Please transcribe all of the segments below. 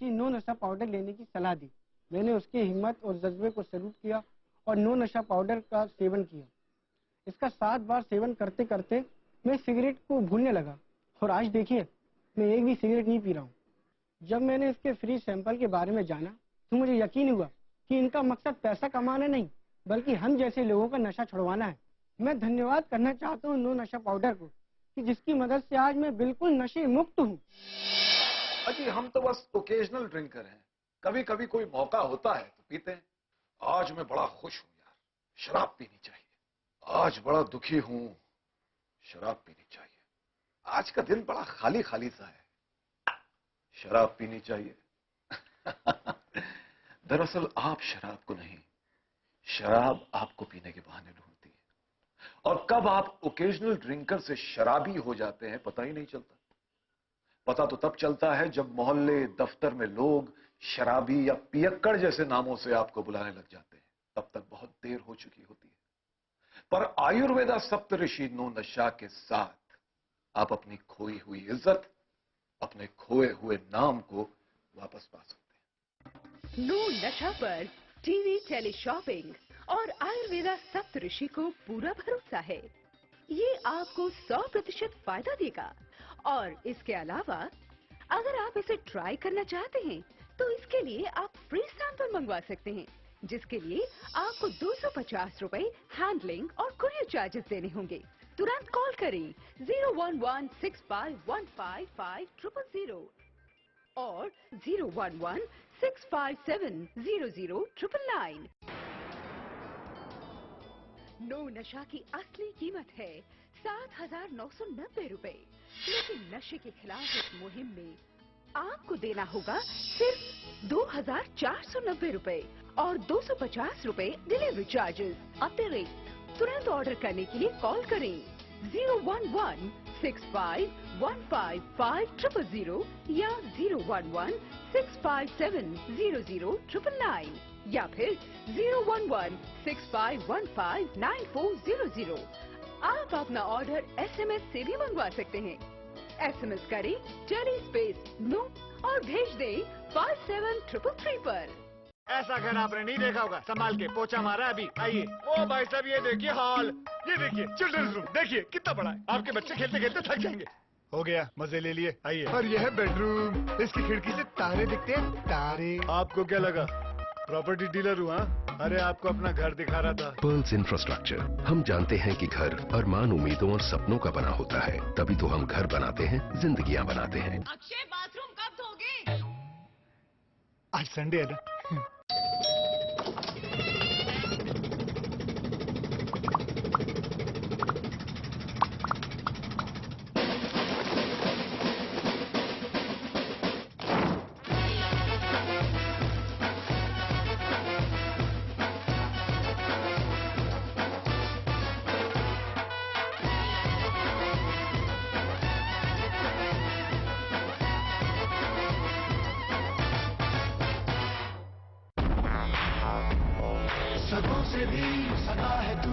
No नशा powder लेने की सलाह दी। मैंने उसकी हिम्मत और जज्बे को सैल्यूट किया और नो नशा पाउडर का सेवन किया। इसका 7 बार सेवन करते करते मैं सिगरेट को भूलने लगा और आज देखिए मैं एक भी सिगरेट नहीं पी रहा हूँ। जब मैंने इसके फ्री सैंपल के बारे में जाना तो मुझे यकीन हुआ कि इनका मकसद पैसा कमाना नहीं बल्कि हम जैसे लोगों का नशा छुड़वाना है। मैं धन्यवाद करना चाहता हूँ नो नशा पाउडर को कि जिसकी मदद से आज मैं बिल्कुल नशे मुक्त हूँ। अजी हम तो बस ओकेजनल ड्रिंकर हैं, कभी कभी कोई मौका होता है तो पीते हैं। आज मैं बड़ा खुश हूं यार, शराब पीनी चाहिए। आज बड़ा दुखी हूं, शराब पीनी चाहिए। आज का दिन बड़ा खाली खाली सा है, शराब पीनी चाहिए। दरअसल आप शराब को नहीं, शराब आपको पीने के बहाने ढूंढती है। और कब आप ओकेजनल ड्रिंकर से शराबी हो जाते हैं पता ही नहीं चलता। पता तो तब चलता है जब मोहल्ले दफ्तर में लोग शराबी या पियक्कड़ जैसे नामों से आपको बुलाने लग जाते हैं। तब तक बहुत देर हो चुकी होती है। पर आयुर्वेदा सप्तऋषि नो नशा के साथ आप अपनी खोई हुई इज्जत, अपने खोए हुए नाम को वापस पा सकते हैं। नो नशा पर टीवी, टेली शॉपिंग और आयुर्वेदा सप्तऋषि को पूरा भरोसा है। ये आपको 100% फायदा देगा और इसके अलावा अगर आप इसे ट्राई करना चाहते हैं तो इसके लिए आप फ्री सैंपल मंगवा सकते हैं, जिसके लिए आपको 250 रुपए हैंडलिंग और कुरियर चार्जेस देने होंगे। तुरंत कॉल करें 01165155000 और 01165700999। नो नशा की असली कीमत है 7,990 रुपए, लेकिन नशे के खिलाफ इस मुहिम में आपको देना होगा सिर्फ 2,490 रुपए और 250 रुपए डिलीवरी चार्जेस अतिरिक्त। तुरंत ऑर्डर करने के लिए कॉल करें 01165155000 या 01165700999 या फिर 01165159400। आप अपना ऑर्डर SMS से भी मंगवा सकते हैं। SMS करें टेली स्पेस नो और भेज दें 57333 पर। ऐसा घर आपने नहीं देखा होगा, संभाल के पोछा मारा अभी। आइए। ओ भाई साहब ये देखिए हॉल, ये देखिए चिल्ड्रंस रूम, देखिए कितना बड़ा है। आपके बच्चे खेलते खेलते थक जाएंगे। हो गया, मजे ले लिए। आइए। और यह है बेडरूम, इसकी खिड़की से तारे दिखते हैं, तारे। आपको क्या लगा प्रॉपर्टी डीलर हूँ? अरे आपको अपना घर दिखा रहा था। Pearls infrastructure. हम जानते हैं कि घर अरमान, उम्मीदों और सपनों का बना होता है, तभी तो हम घर बनाते हैं, जिंदगियां बनाते हैं। अक्षय बाथरूम कब धोगे? आज संडे है ना। सदों से भी सदा है तू,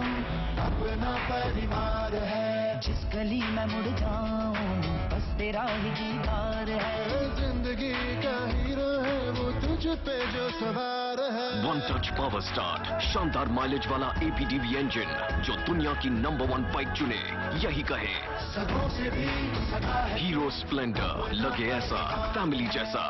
अपना परिवार है। जिस गली में मुड़ जाऊं बस तेरा ही दीदार है। जिंदगी का हीरो है वो तुझ पे जो सवार है। वन टच पावर स्टार्ट, शानदार माइलेज वाला APDV इंजन जो दुनिया की नंबर 1 बाइक चुने, यही कहे सदों से भी सदा है। हीरो स्प्लेंडर, लगे ऐसा फैमिली जैसा।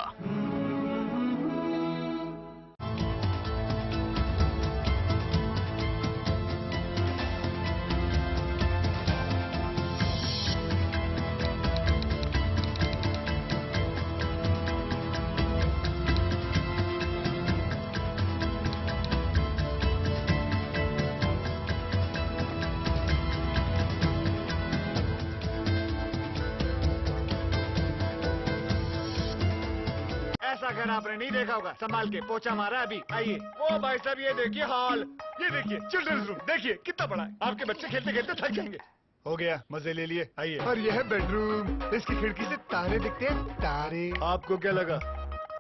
ऐसा घर आपने नहीं देखा होगा, संभाल के पोछा मारा अभी। आइए। ओ भाई साहब ये देखिए हॉल, ये देखिए चिल्ड्रंस रूम, देखिए कितना बड़ा है। आपके बच्चे खेलते खेलते थक जाएंगे। हो गया, मजे ले लिए। आइए। और यह है बेडरूम, इसकी खिड़की से तारे दिखते हैं, तारे। आपको क्या लगा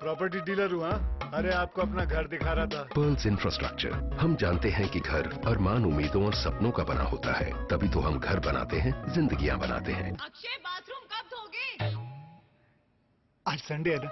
प्रॉपर्टी डीलर हूँ? अरे आपको अपना घर दिखा रहा था। Pearls infrastructure. हम जानते हैं कि घर अरमान, उम्मीदों और सपनों का बना होता है, तभी तो हम घर बनाते हैं, जिंदगियां बनाते हैं। अक्षय बाथरूम कब धोगे? आज संडे है ना।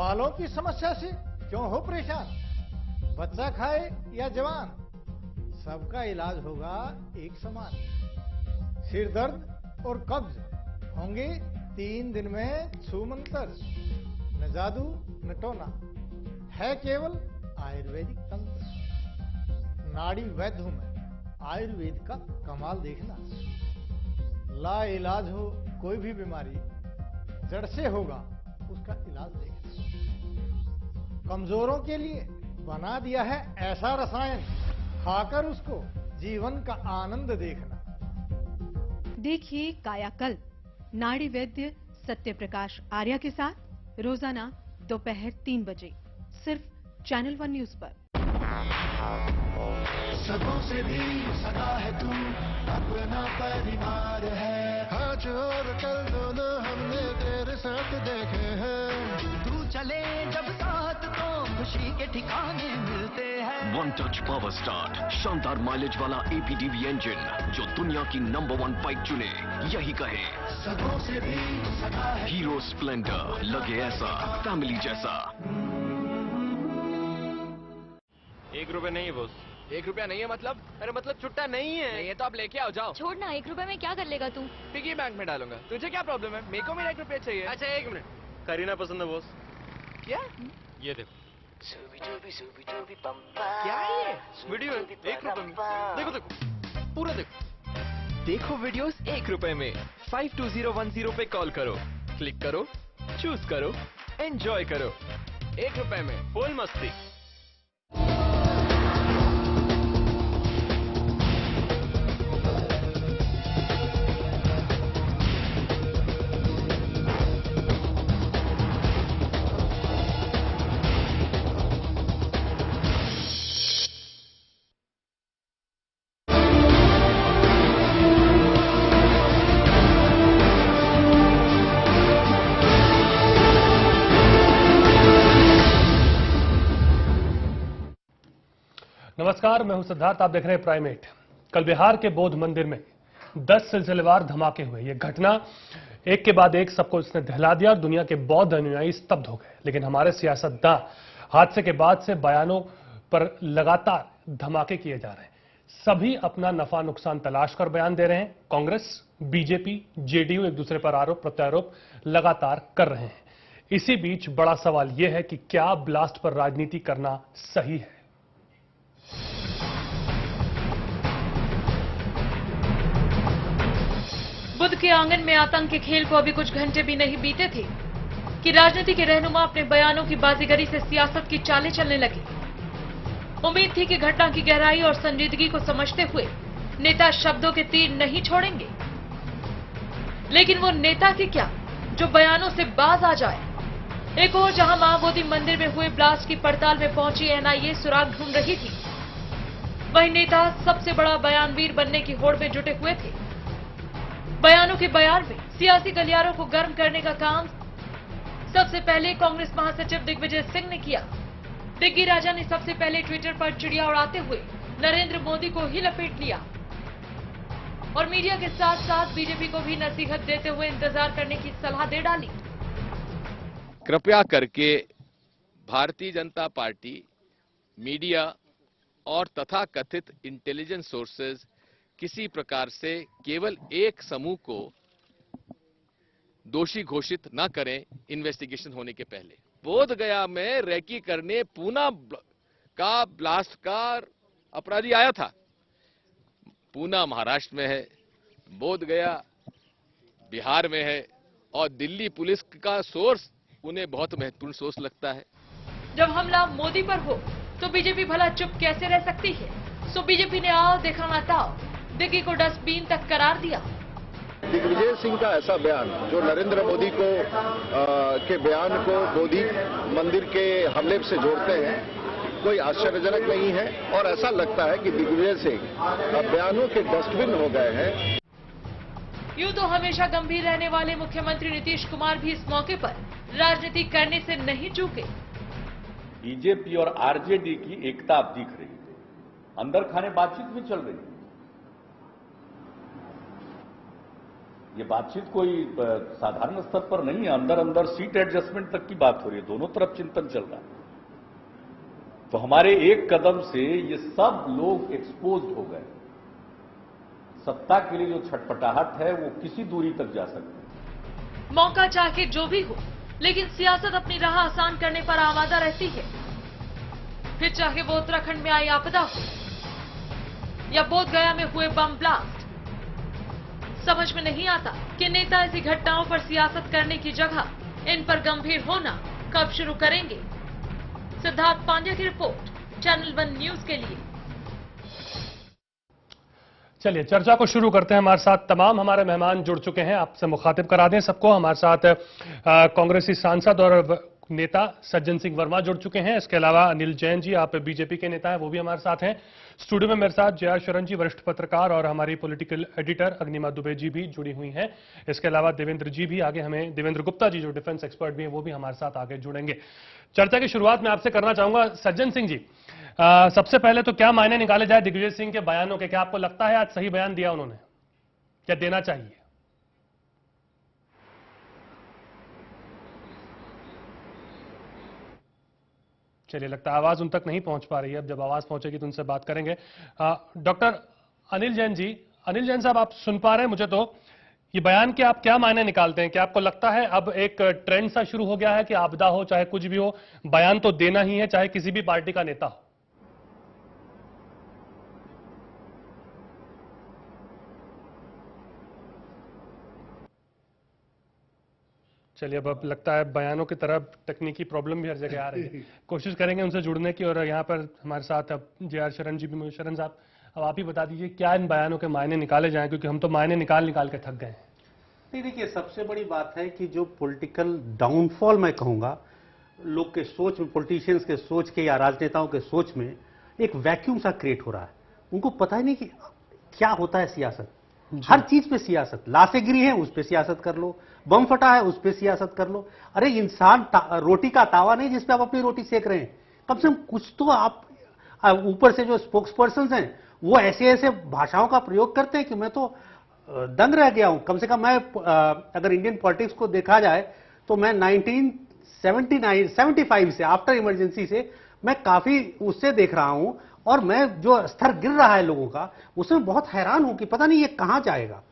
बालों की समस्या से क्यों हो परेशान? बच्चा खाए या जवान, सबका इलाज होगा एक समान। सिर दर्द और कब्ज होंगे 3 दिन में छूमंतर। न जादू न टोना, है केवल आयुर्वेदिक तंत्र। नाड़ी वैद्य हूं मैं, आयुर्वेद का कमाल देखना। ला इलाज हो कोई भी बीमारी, जड़ से होगा उसका इलाज देखना। कमजोरों के लिए बना दिया है ऐसा रसायन, खाकर उसको जीवन का आनंद देखना। देखिए कायाकल्प, नाड़ी वैद्य सत्य प्रकाश आर्या के साथ रोजाना दोपहर 3 बजे सिर्फ चैनल 1 न्यूज पर। सबों से भी सदा है तू, अपना परिवार है। आज और कल दोनों हमने तेरे साथ देखे हैं। तू चले जब साथ तो खुशी के ठिकाने मिलते हैं। वन टच पावर स्टार्ट, शानदार माइलेज वाला APDV इंजन, जो दुनिया की नंबर 1 बाइक चुने, यही कहे सबों से भी सदा है। हीरो स्प्लेंडर, लगे ऐसा फैमिली जैसा। 1 रुपए नहीं है बॉस। 1 रुपया नहीं है मतलब? अरे मतलब छुट्टा नहीं है। नहीं है तो आप लेके आओ, जाओ। छोड़ ना, 1 रुपए में क्या कर लेगा तू? पिगी बैंक में डालूंगा। तुझे क्या प्रॉब्लम है? मेरे को मेरा 1 रुपया चाहिए। अच्छा 1 मिनट। करीना पसंद है बॉस। क्या? ये देखो। क्या है ये? वीडियो है 1 रुपए में। देखो देखो पूरा देखो। देखो वीडियोस 1 रुपए में। 52010 पे कॉल करो, क्लिक करो, चूज करो, एंजॉय करो। 1 रुपए में फुल मस्ती। नमस्कार, मैं हूं सिद्धार्थ, आप देख रहे हैं प्राइमेट। कल बिहार के बौद्ध मंदिर में 10 सिलसिलेवार धमाके हुए। यह घटना एक के बाद एक सबको इसने दहला दिया और दुनिया के बौद्ध अनुयायी स्तब्ध हो गए। लेकिन हमारे सियासतदान हादसे के बाद से बयानों पर लगातार धमाके किए जा रहे हैं। सभी अपना नफा नुकसान तलाश कर बयान दे रहे हैं। कांग्रेस, बीजेपी, जेडीयू एक दूसरे पर आरोप प्रत्यारोप लगातार कर रहे हैं। इसी बीच बड़ा सवाल यह है कि क्या ब्लास्ट पर राजनीति करना सही है? बुद्ध के आंगन में आतंक के खेल को अभी कुछ घंटे भी नहीं बीते थे कि राजनीति के रहनुमा अपने बयानों की बाजीगरी से सियासत की चालें चलने लगे। उम्मीद थी कि घटना की गहराई और संजीदगी को समझते हुए नेता शब्दों के तीर नहीं छोड़ेंगे, लेकिन वो नेता की क्या जो बयानों से बाज आ जाए। एक और जहां महाबोधि मंदिर में हुए ब्लास्ट की पड़ताल में पहुंची NIA सुराग ढूंढ रही थी, वही नेता सबसे बड़ा बयानवीर बनने की होड़ में जुटे हुए थे। बयानों के बयान में सियासी गलियारों को गर्म करने का काम सबसे पहले कांग्रेस महासचिव दिग्विजय सिंह ने किया। दिग्गी राजा ने सबसे पहले ट्विटर पर चिड़िया उड़ाते हुए नरेंद्र मोदी को ही लपेट लिया और मीडिया के साथ साथ बीजेपी को भी नसीहत देते हुए इंतजार करने की सलाह दे डाली। कृपया करके भारतीय जनता पार्टी, मीडिया और तथाकथित इंटेलिजेंस सोर्सेज किसी प्रकार से केवल एक समूह को दोषी घोषित न करें इन्वेस्टिगेशन होने के पहले। बोध गया में रैकी करने पूना का ब्लास्ट का अपराधी आया था। पूना महाराष्ट्र में है, बोध गया बिहार में है और दिल्ली पुलिस का सोर्स उन्हें बहुत महत्वपूर्ण सोर्स लगता है। जब हमला मोदी पर हो तो बीजेपी भला चुप कैसे रह सकती है? सो बीजेपी ने आओ देखा ना ताओ, दिग्गी को डस्टबिन तक करार दिया। दिग्विजय सिंह का ऐसा बयान जो नरेंद्र मोदी को के बयान को बोधि मंदिर के हमले से जोड़ते हैं, कोई आश्चर्यजनक नहीं है और ऐसा लगता है कि दिग्विजय सिंह बयानों के डस्टबिन हो गए हैं। यूं तो हमेशा गंभीर रहने वाले मुख्यमंत्री नीतीश कुमार भी इस मौके पर राजनीति करने से नहीं चूके। बीजेपी और आरजेडी की एकता अब दिख रही है, अंदर खाने बातचीत भी चल रही है। ये बातचीत कोई साधारण स्तर पर नहीं है, अंदर अंदर सीट एडजस्टमेंट तक की बात हो रही है, दोनों तरफ चिंतन चल रहा है। तो हमारे एक कदम से ये सब लोग एक्सपोज्ड हो गए। सत्ता के लिए जो छटपटाहट है वो किसी दूरी तक जा सकती है। मौका चाहे जो भी हो, लेकिन सियासत अपनी राह आसान करने पर आमादा रहती है। फिर चाहे वो उत्तराखंड में आई आपदा हो या बोधगया में हुए बम ब्लास्ट, समझ में नहीं आता कि नेता ऐसी घटनाओं पर सियासत करने की जगह इन पर गंभीर होना कब शुरू करेंगे। सिद्धार्थ पांड्या की रिपोर्ट, चैनल 1 न्यूज के लिए। चलिए चर्चा को शुरू करते हैं। हमारे साथ तमाम हमारे मेहमान जुड़ चुके हैं, आपसे मुखातिब करा दें सबको। हमारे साथ कांग्रेसी सांसद और नेता सज्जन सिंह वर्मा जुड़ चुके हैं। इसके अलावा अनिल जैन जी, आप बीजेपी के नेता हैं, वो भी हमारे साथ हैं। स्टूडियो में मेरे साथ जे.आर. शरण जी, वरिष्ठ पत्रकार, और हमारी पॉलिटिकल एडिटर अग्निमा दुबे जी भी जुड़ी हुई हैं। इसके अलावा देवेंद्र जी भी आगे, हमें देवेंद्र गुप्ता जी जो डिफेंस एक्सपर्ट भी हैं वो भी हमारे साथ आगे जुड़ेंगे। चर्चा की शुरुआत मैं आपसे करना चाहूंगा सज्जन सिंह जी। सबसे पहले तो क्या मायने निकाले जाए दिग्विजय सिंह के बयानों के? क्या आपको लगता है आज सही बयान दिया उन्होंने, क्या देना चाहिए? चलिए, लगता है आवाज उन तक नहीं पहुंच पा रही है। अब जब आवाज पहुंचेगी तो उनसे बात करेंगे। डॉक्टर अनिल जैन जी, अनिल जैन साहब, आप सुन पा रहे हैं मुझे? तो ये बयान के आप क्या मायने निकालते हैं? क्या आपको लगता है अब एक ट्रेंड सा शुरू हो गया है कि आपदा हो चाहे कुछ भी हो, बयान तो देना ही है, चाहे किसी भी पार्टी का नेता हो? चलिए, अब लगता है बयानों की तरफ तकनीकी प्रॉब्लम भी हर जगह आ रही है। कोशिश करेंगे उनसे जुड़ने की। और यहाँ पर हमारे साथ अब जे.आर. शरण जी भी। शरण साहब, अब आप ही बता दीजिए क्या इन बयानों के मायने निकाले जाएं, क्योंकि हम तो मायने निकाल निकाल के थक गए हैं। नहीं, देखिए, सबसे बड़ी बात है कि जो पॉलिटिकल डाउनफॉल मैं कहूंगा, लोग के सोच में, पॉलिटिशियंस के सोच के या राजनेताओं के सोच में एक वैक्यूम सा क्रिएट हो रहा है। उनको पता ही नहीं कि क्या होता है सियासत। हर चीज पे सियासत, लाशें गिरी है उस पे सियासत कर लो, बम फटा है उस पे सियासत कर लो। अरे इंसान रोटी का तावा नहीं जिसपे आप अपनी रोटी सेक रहे हैं। कम से कम कुछ तो आप, ऊपर से जो स्पोक्स पर्सन हैं वो ऐसे ऐसे भाषाओं का प्रयोग करते हैं कि मैं तो दंग रह गया हूं। कम से कम मैं, अगर इंडियन पॉलिटिक्स को देखा जाए तो मैं 1975 से, आफ्टर इमरजेंसी से मैं काफी उससे देख रहा हूं, और मैं जो स्तर गिर रहा है लोगों का, उसमें बहुत हैरान हूं कि पता नहीं ये कहां जाएगा।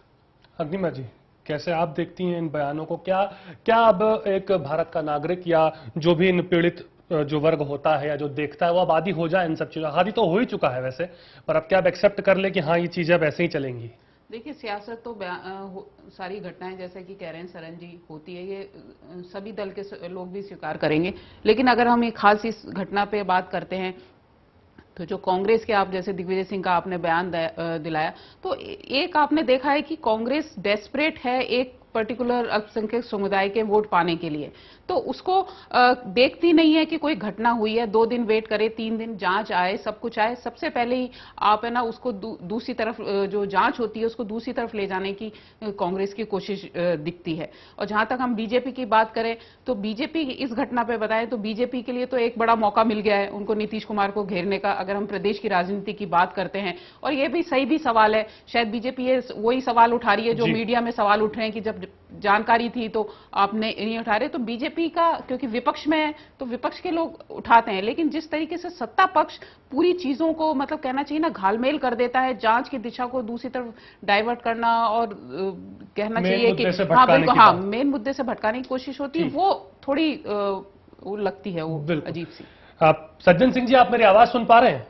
अग्निमा जी, कैसे आप देखती हैं इन बयानों को? क्या अब एक भारत का नागरिक या जो भी इन पीड़ित जो वर्ग होता है या जो देखता है वो अब आदी हो जाए इन सब चीजों? आदी तो हो ही चुका है वैसे, पर अब क्या अब एक्सेप्ट कर ले कि हाँ ये चीजें अब ऐसे ही चलेंगी? देखिए, सियासत तो सारी घटनाएं जैसे कि कह रहे हैं शरण जी होती है, ये सभी दल के लोग भी स्वीकार करेंगे। लेकिन अगर हम एक खास इस घटना पे बात करते हैं तो जो कांग्रेस के, आप जैसे दिग्विजय सिंह का आपने बयान दिलाया, तो एक आपने देखा है कि कांग्रेस डेस्परेट है एक पर्टिकुलर अल्पसंख्यक समुदाय के वोट पाने के लिए, तो उसको देखती नहीं है कि कोई घटना हुई है, 2 दिन वेट करे, 3 दिन जांच आए, सब कुछ आए, सबसे पहले ही आप है ना उसको दूसरी तरफ, जो जांच होती है उसको दूसरी तरफ ले जाने की कांग्रेस की कोशिश दिखती है। और जहां तक हम बीजेपी की बात करें तो बीजेपी इस घटना पे बताएं तो बीजेपी के लिए तो एक बड़ा मौका मिल गया है उनको नीतीश कुमार को घेरने का, अगर हम प्रदेश की राजनीति की बात करते हैं। और ये भी सही भी सवाल है, शायद बीजेपी ये वही सवाल उठा रही है जो मीडिया में सवाल उठ रहे हैं कि जब जानकारी थी तो आपने नहीं उठा रहे। तो बीजेपी का, क्योंकि विपक्ष में है तो विपक्ष के लोग उठाते हैं, लेकिन जिस तरीके से सत्ता पक्ष पूरी चीजों को, मतलब कहना चाहिए ना, घालमेल कर देता है, जांच की दिशा को दूसरी तरफ डाइवर्ट करना, और कहना चाहिए कि हाँ बिल्कुल, हाँ मेन मुद्दे से भटकाने की कोशिश होती है, वो थोड़ी वो लगती है, वो अजीब सी। सज्जन सिंह जी, आप मेरी आवाज सुन पा रहे हैं?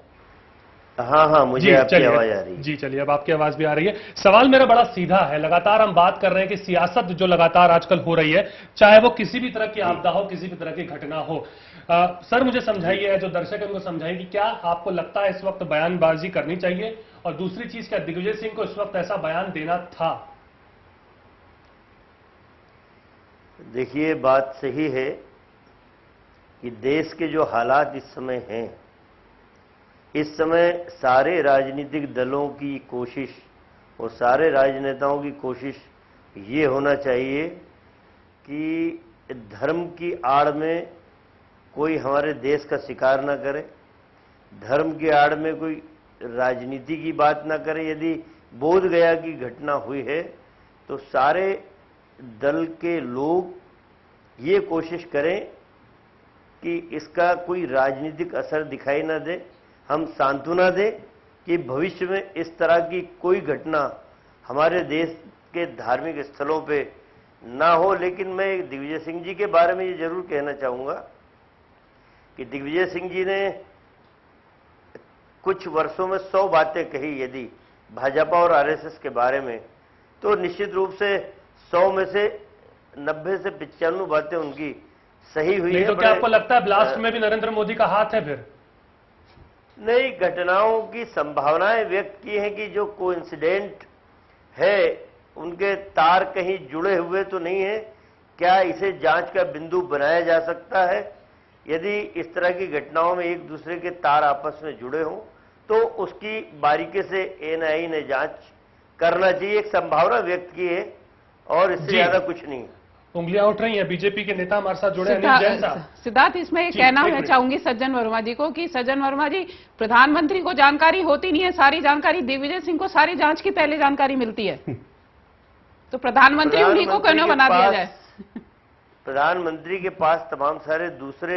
हाँ, मुझे आपकी आवाज आ रही है। जी चलिए, अब आपकी आवाज भी आ रही है। सवाल मेरा बड़ा सीधा है। लगातार हम बात कर रहे हैं कि सियासत जो लगातार आजकल हो रही है, चाहे वो किसी भी तरह की आपदा हो, किसी भी तरह की घटना हो, सर मुझे समझाइए, जो दर्शक है उनको समझाइए कि क्या आपको लगता है इस वक्त बयानबाजी करनी चाहिए, और दूसरी चीज, क्या दिग्विजय सिंह को इस वक्त ऐसा बयान देना था? देखिए, बात सही है कि देश के जो हालात इस समय हैं, इस समय सारे राजनीतिक दलों की कोशिश और सारे राजनेताओं की कोशिश ये होना चाहिए कि धर्म की आड़ में कोई हमारे देश का शिकार ना करे, धर्म की आड़ में कोई राजनीति की बात ना करे। यदि बोधगया की घटना हुई है तो सारे दल के लोग ये कोशिश करें कि इसका कोई राजनीतिक असर दिखाई ना दे। हम सांत्वना दें कि भविष्य में इस तरह की कोई घटना हमारे देश के धार्मिक स्थलों पे ना हो। लेकिन मैं दिग्विजय सिंह जी के बारे में ये जरूर कहना चाहूंगा कि दिग्विजय सिंह जी ने कुछ वर्षों में 100 बातें कही यदि भाजपा और आरएसएस के बारे में, तो निश्चित रूप से 100 में से 90 से 95 बातें उनकी सही हुई है। तो क्या आपको लगता है ब्लास्ट में भी नरेंद्र मोदी का हाथ है फिर? नई घटनाओं की संभावनाएं व्यक्त की हैं कि जो कोइंसिडेंट है उनके तार कहीं जुड़े हुए तो नहीं है। क्या इसे जांच का बिंदु बनाया जा सकता है? यदि इस तरह की घटनाओं में एक दूसरे के तार आपस में जुड़े हों तो उसकी बारीकी से एनआईए ने जांच करना चाहिए। एक संभावना व्यक्त की है और इससे ज्यादा कुछ नहीं। उंगलियां उठ रही हैं, बीजेपी के नेता हमारे साथ जुड़े हैं। सिद्धार्थ, इसमें कहना मैं चाहूंगी सज्जन वर्मा जी को कि सज्जन वर्मा जी, प्रधानमंत्री को जानकारी होती नहीं है, सारी जानकारी दिग्विजय सिंह को सारी जांच की पहले जानकारी मिलती है, तो प्रधानमंत्री उन्हीं को क्यों बना दिया जाए? प्रधानमंत्री के पास तमाम सारे दूसरे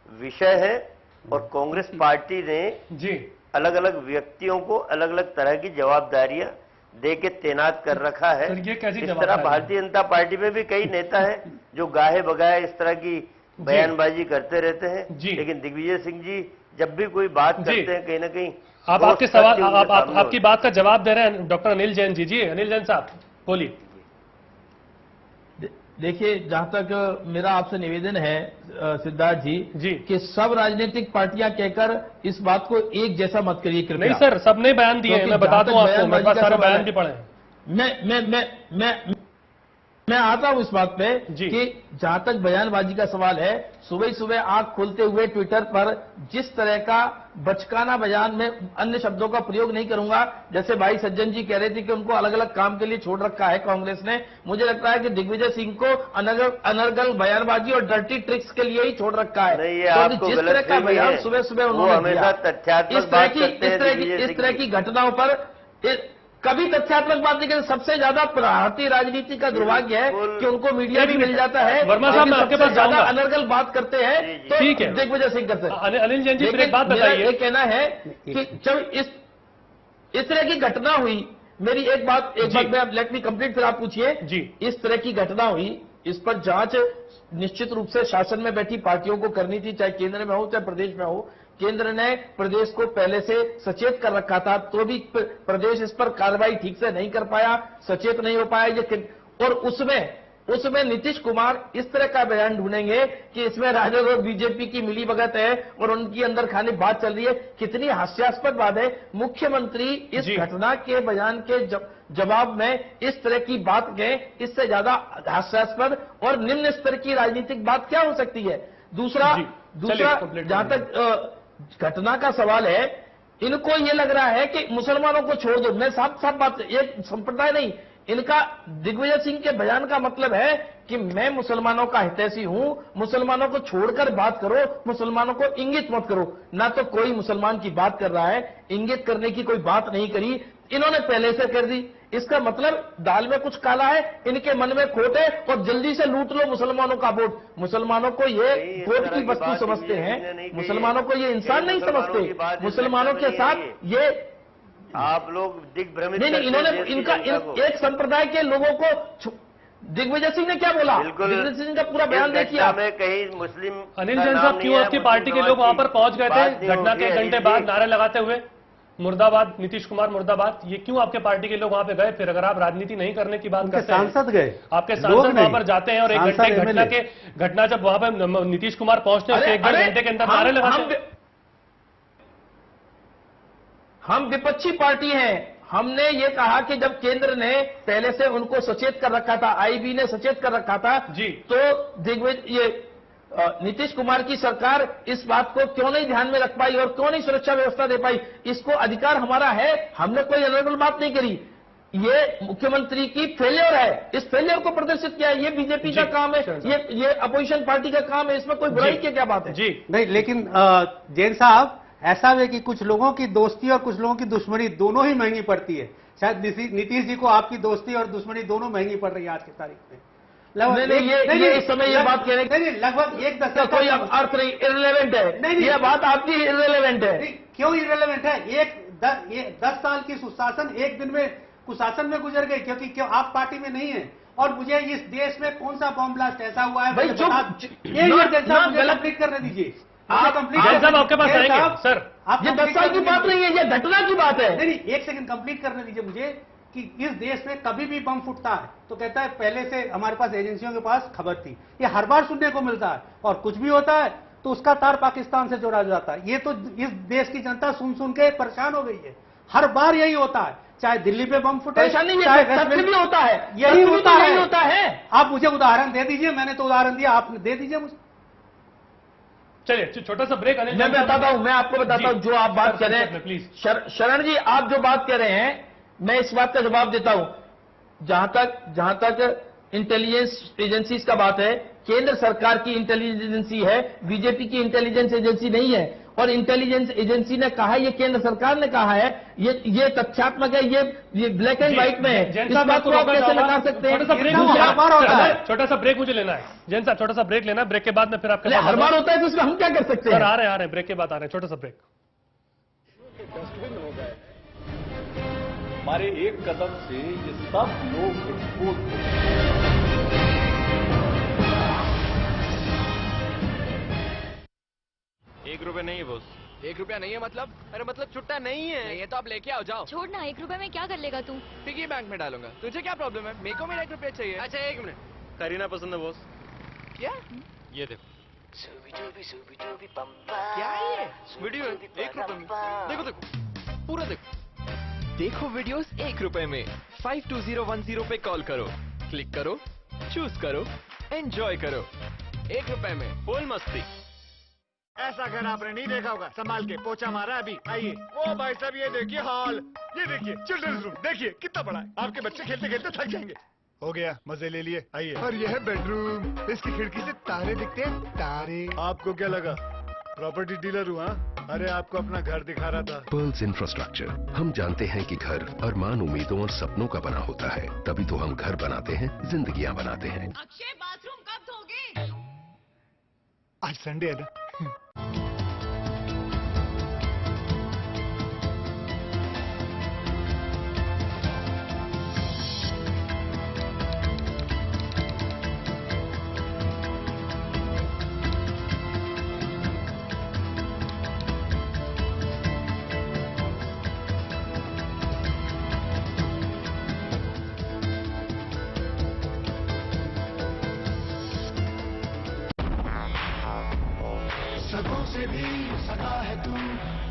विषय हैं और कांग्रेस पार्टी ने अलग अलग व्यक्तियों को अलग अलग तरह की जवाबदारियां दे के तैनात कर रखा है। इस तरह भारतीय जनता पार्टी में भी कई नेता हैं जो गाहे बगाए इस तरह की बयानबाजी करते रहते हैं, लेकिन दिग्विजय सिंह जी जब भी कोई बात करते हैं कहीं ना कहीं आप आपके सवाल आपकी बात का जवाब दे रहे हैं डॉक्टर अनिल जैन जी। जी अनिल जैन साहब बोलिए। देखिए, जहां तक मेरा आपसे निवेदन है सिद्धार्थ जी कि सब राजनीतिक पार्टियां कहकर इस बात को एक जैसा मत करिए कृपया। नहीं सर, सबने बयान दिए हैं, मैं बता दूं आपको, मेरे पास सारे बयान भी पड़े हैं। मैं आता हूं इस बात पे कि जहां तक बयानबाजी का सवाल है, सुबह सुबह आंख खोलते हुए ट्विटर पर जिस तरह का बचकाना बयान में अन्य शब्दों का प्रयोग नहीं करूंगा, जैसे भाई सज्जन जी कह रहे थे कि उनको अलग अलग काम के लिए छोड़ रखा है कांग्रेस ने, मुझे लगता है कि दिग्विजय सिंह को अनर्गल बयानबाजी और डर्टी ट्रिक्स के लिए ही छोड़ रखा है। तो जिस तरह का बयान सुबह सुबह उन्होंने इस तरह की घटनाओं पर कभी तथ्यात्मक बात नहीं करते। सबसे ज्यादा भारतीय राजनीति का दुर्भाग्य है कि उनको मीडिया भी मिल जाता है। वर्मा साहब, मैं आपके पास ज्यादा अनर्गल बात करते हैं तो ठीक है, दिग्विजय सिंह करते हैं। अनिल जैन जी एक बात बताइए। ये कहना है कि जब इस तरह की घटना हुई, मेरी एक बात में लेट मी कंप्लीट, फिर आप पूछिए। इस तरह की घटना हुई, इस पर जांच निश्चित रूप से शासन में बैठी पार्टियों को करनी थी, चाहे केंद्र में हो चाहे प्रदेश में हो। केंद्र ने प्रदेश को पहले से सचेत कर रखा था, तो भी प्रदेश इस पर कार्रवाई ठीक से नहीं कर पाया, सचेत नहीं हो पाया ये। और उसमें नीतीश कुमार इस तरह का बयान ढूंढेंगे कि इसमें राजद और बीजेपी की मिलीभगत है और उनकी अंदर खानी बात चल रही है। कितनी हास्यास्पद बात है। मुख्यमंत्री इस घटना के बयान के जवाब में इस तरह की बात कहें, इससे ज्यादा हास्यास्पद और निम्न स्तर की राजनीतिक बात क्या हो सकती है? दूसरा जहां तक घटना का सवाल है, इनको ये लग रहा है कि मुसलमानों को छोड़ दो। मैं साफ बात, ये संप्रदाय नहीं, इनका दिग्विजय सिंह के बयान का मतलब है कि मैं मुसलमानों का हितैषी हूं, मुसलमानों को छोड़कर बात करो, मुसलमानों को इंगित मत करो। ना तो कोई मुसलमान की बात कर रहा है, इंगित करने की कोई बात नहीं करी, इन्होंने पहले से कर दी। इसका मतलब दाल में कुछ काला है, इनके मन में खोट है और जल्दी से लूट लो मुसलमानों का वोट। मुसलमानों को ये वोट की वस्तु समझते हैं, मुसलमानों को ये इंसान नहीं समझते। मुसलमानों के साथ ये आप लोग दिग्भ्रमित नहीं, इन्होंने इनका एक संप्रदाय के लोगों को दिग्विजय सिंह ने क्या बोला? दिग्विजय सिंह का पूरा बयान देखिए आप। कहीं मुस्लिम अनिल जैन साहब, क्यों आपकी पार्टी के लोग वहां पर पहुंच गए थे घटना के घंटे बाद नारे लगाते हुए मुर्दाबाद, नीतीश कुमार मुर्दाबाद? ये क्यों आपके पार्टी के लोग वहां पे गए? फिर अगर आप राजनीति नहीं करने की बात करते हैं, सांसद गए, आपके सांसद वहां पर जाते हैं और एक घटना जब वहां पर नीतीश कुमार पहुंचते हैं उसके 1 घंटे के अंदर नारे लगाते हैं। हम विपक्षी पार्टी हैं। हमने ये कहा कि जब केंद्र ने पहले से उनको सचेत कर रखा था, आईबी ने सचेत कर रखा था, तो नीतीश कुमार की सरकार इस बात को क्यों नहीं ध्यान में रख पाई और क्यों नहीं सुरक्षा व्यवस्था दे पाई? इसको अधिकार हमारा है, हमने कोई अनर्गल बात नहीं करी। ये मुख्यमंत्री की फेलियर है, इस फेलियर को प्रदर्शित किया है। ये बीजेपी का काम है, ये अपोजिशन पार्टी का काम है, इसमें कोई बुराई की क्या बात है? जी नहीं, लेकिन जैन साहब, ऐसा है कि कुछ लोगों की दोस्ती और कुछ लोगों की दुश्मनी दोनों ही महंगी पड़ती है। शायद नीतीश जी को आपकी दोस्ती और दुश्मनी दोनों महंगी पड़ रही है आज की तारीख में। नहीं, इस समय ये बात कह रहे हैं लगभग एक दशक कोई अर्थ नहीं, इररिलेवेंट है। नहीं, ये बात आपकी इररिलेवेंट है। क्यों इररिलेवेंट है? 10 साल की सुशासन एक दिन में कुशासन में गुजर गई, क्योंकि क्यों आप पार्टी में नहीं है। और मुझे इस देश में कौन सा बॉम्ब ब्लास्ट ऐसा हुआ है, मुझे कंप्लीट करने दीजिए। आप आपके पास आएंगे सर। ये 10 साल की बात नहीं है, ये घटना की बात है। नहीं, एक सेकंड कंप्लीट करने दीजिए मुझे कि इस देश में कभी भी बम फूटता है तो कहता है पहले से हमारे पास एजेंसियों के पास खबर थी। ये हर बार सुनने को मिलता है, और कुछ भी होता है तो उसका तार पाकिस्तान से जोड़ा जाता है। ये तो इस देश की जनता सुन सुन के परेशान हो गई है। हर बार यही होता है, चाहे दिल्ली पे बम फूटे, चाहे सत्य भी होता है, यही होता है। आप मुझे उदाहरण दे दीजिए, मैंने तो उदाहरण दिया, आप दे दीजिए मुझे। चलिए छोटा सा ब्रेक। मैं बताता हूं, मैं आपको बताता हूं जो आप बात कर रहे हैं। प्लीज शरण जी, आप जो बात कर रहे हैं मैं इस बात का जवाब देता हूं। जहां तक इंटेलिजेंस एजेंसीज का बात है, केंद्र सरकार की इंटेलिजेंस एजेंसी है, बीजेपी की इंटेलिजेंस एजेंसी नहीं है। और इंटेलिजेंस एजेंसी ने कहा, ये केंद्र सरकार ने कहा है, ये तथ्यात्मक है, ये ब्लैक एंड व्हाइट में है। इस बात को आप कैसे लगा सकते हैं? छोटा सा ब्रेक मुझे लेना है जैन साहब, छोटा सा ब्रेक लेना है। ब्रेक के बाद में फिर आपके हर बार होता है तो उसमें हम क्या कर सकते हैं? आ रहे हैं ब्रेक के बाद आ रहे हैं, छोटा सा ब्रेक। हमारे एक कदम से ये सब लोग एक्सपोज हो गए। ₹1 नहीं है बॉस। ₹1 नहीं है मतलब? अरे मतलब छुट्टा नहीं है। नहीं है तो आप लेके आओ, जाओ। छोड़ ना, ₹1 में क्या कर लेगा तू? पिगी बैंक में डालूंगा। तुझे क्या प्रॉब्लम है? मेरे को मेरा ₹1 चाहिए। अच्छा 1 मिनट। करीना पसंद है बॉस। क्या? ये देखो। क्या है ये? वीडियो है ₹1 में। देखो देखो पूरा देखो। देखो वीडियोस ₹1 में। 52010 पे कॉल करो, क्लिक करो, चूज करो, एंजॉय करो। ₹1 में फुल मस्ती। ऐसा घर आपने नहीं देखा होगा, संभाल के पोछा मारा अभी। आइए। ओ भाई साहब, ये देखिए हॉल, ये देखिए चिल्ड्रंस रूम, देखिए कितना बड़ा है। आपके बच्चे खेलते खेलते थक जाएंगे। हो गया, मजे ले लिए। आइए। और यह है बेडरूम, इसकी खिड़की से तारे दिखते हैं, तारे। आपको क्या लगा प्रॉपर्टी डीलर हुआ? अरे आपको अपना घर दिखा रहा था। Pearls infrastructure. हम जानते हैं कि घर अरमान, उम्मीदों और सपनों का बना होता है, तभी तो हम घर बनाते हैं, जिंदगियां बनाते हैं। अक्षय, बाथरूम कब धोगे? आज संडे है ना। सगों से भी सगा है तू,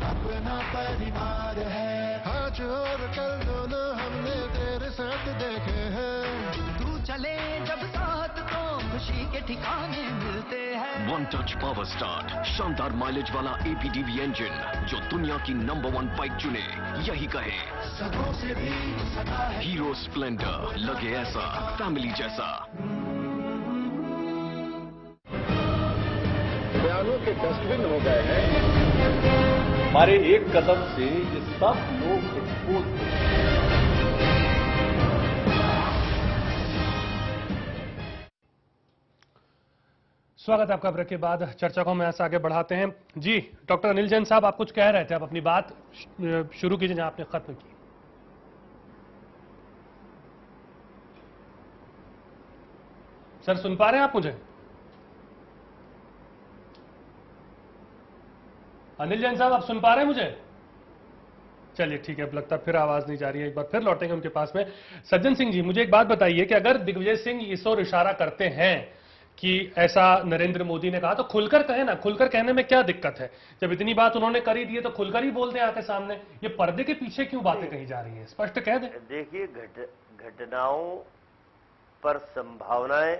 अपना परिवार है। आज और कल दोनों हमने तेरे साथ देखे हैं। तू चले जब साथ तो खुशी के ठिकाने मिलते हैं। वन टच पावर स्टार्ट, शानदार माइलेज वाला APDV इंजन, जो दुनिया की नंबर 1 बाइक चुने, यही कहे। सगों से भी सगा है। हीरो स्प्लेंडर, लगे ऐसा फैमिली जैसा। बयानों के डस्टबिन हो गए हैं। हमारे एक कदम से ये सब लोग एक्सपोज हो गए। स्वागत है आपका ब्रेक के बाद। चर्चा को हम ऐसे आगे बढ़ाते हैं। जी डॉक्टर अनिल जैन साहब, आप कुछ कह रहे थे, आप अपनी बात शुरू कीजिए जहां आपने खत्म की। सर सुन पा रहे हैं आप मुझे? अनिल जैन साहब आप सुन पा रहे हैं मुझे? चलिए ठीक है, अब लगता है फिर आवाज नहीं जा रही है। एक बार फिर लौटेंगे उनके पास में। सज्जन सिंह जी, मुझे एक बात बताइए कि अगर दिग्विजय सिंह इस ओर इशारा करते हैं कि ऐसा नरेंद्र मोदी ने कहा, तो खुलकर कहे ना। खुलकर कहने में क्या दिक्कत है? जब इतनी बात उन्होंने करी दी है तो खुलकर ही बोल दें आके सामने। ये पर्दे के पीछे क्यों बातें कही जा रही हैं? स्पष्ट कह दें। देखिए, घटनाओं पर संभावनाएं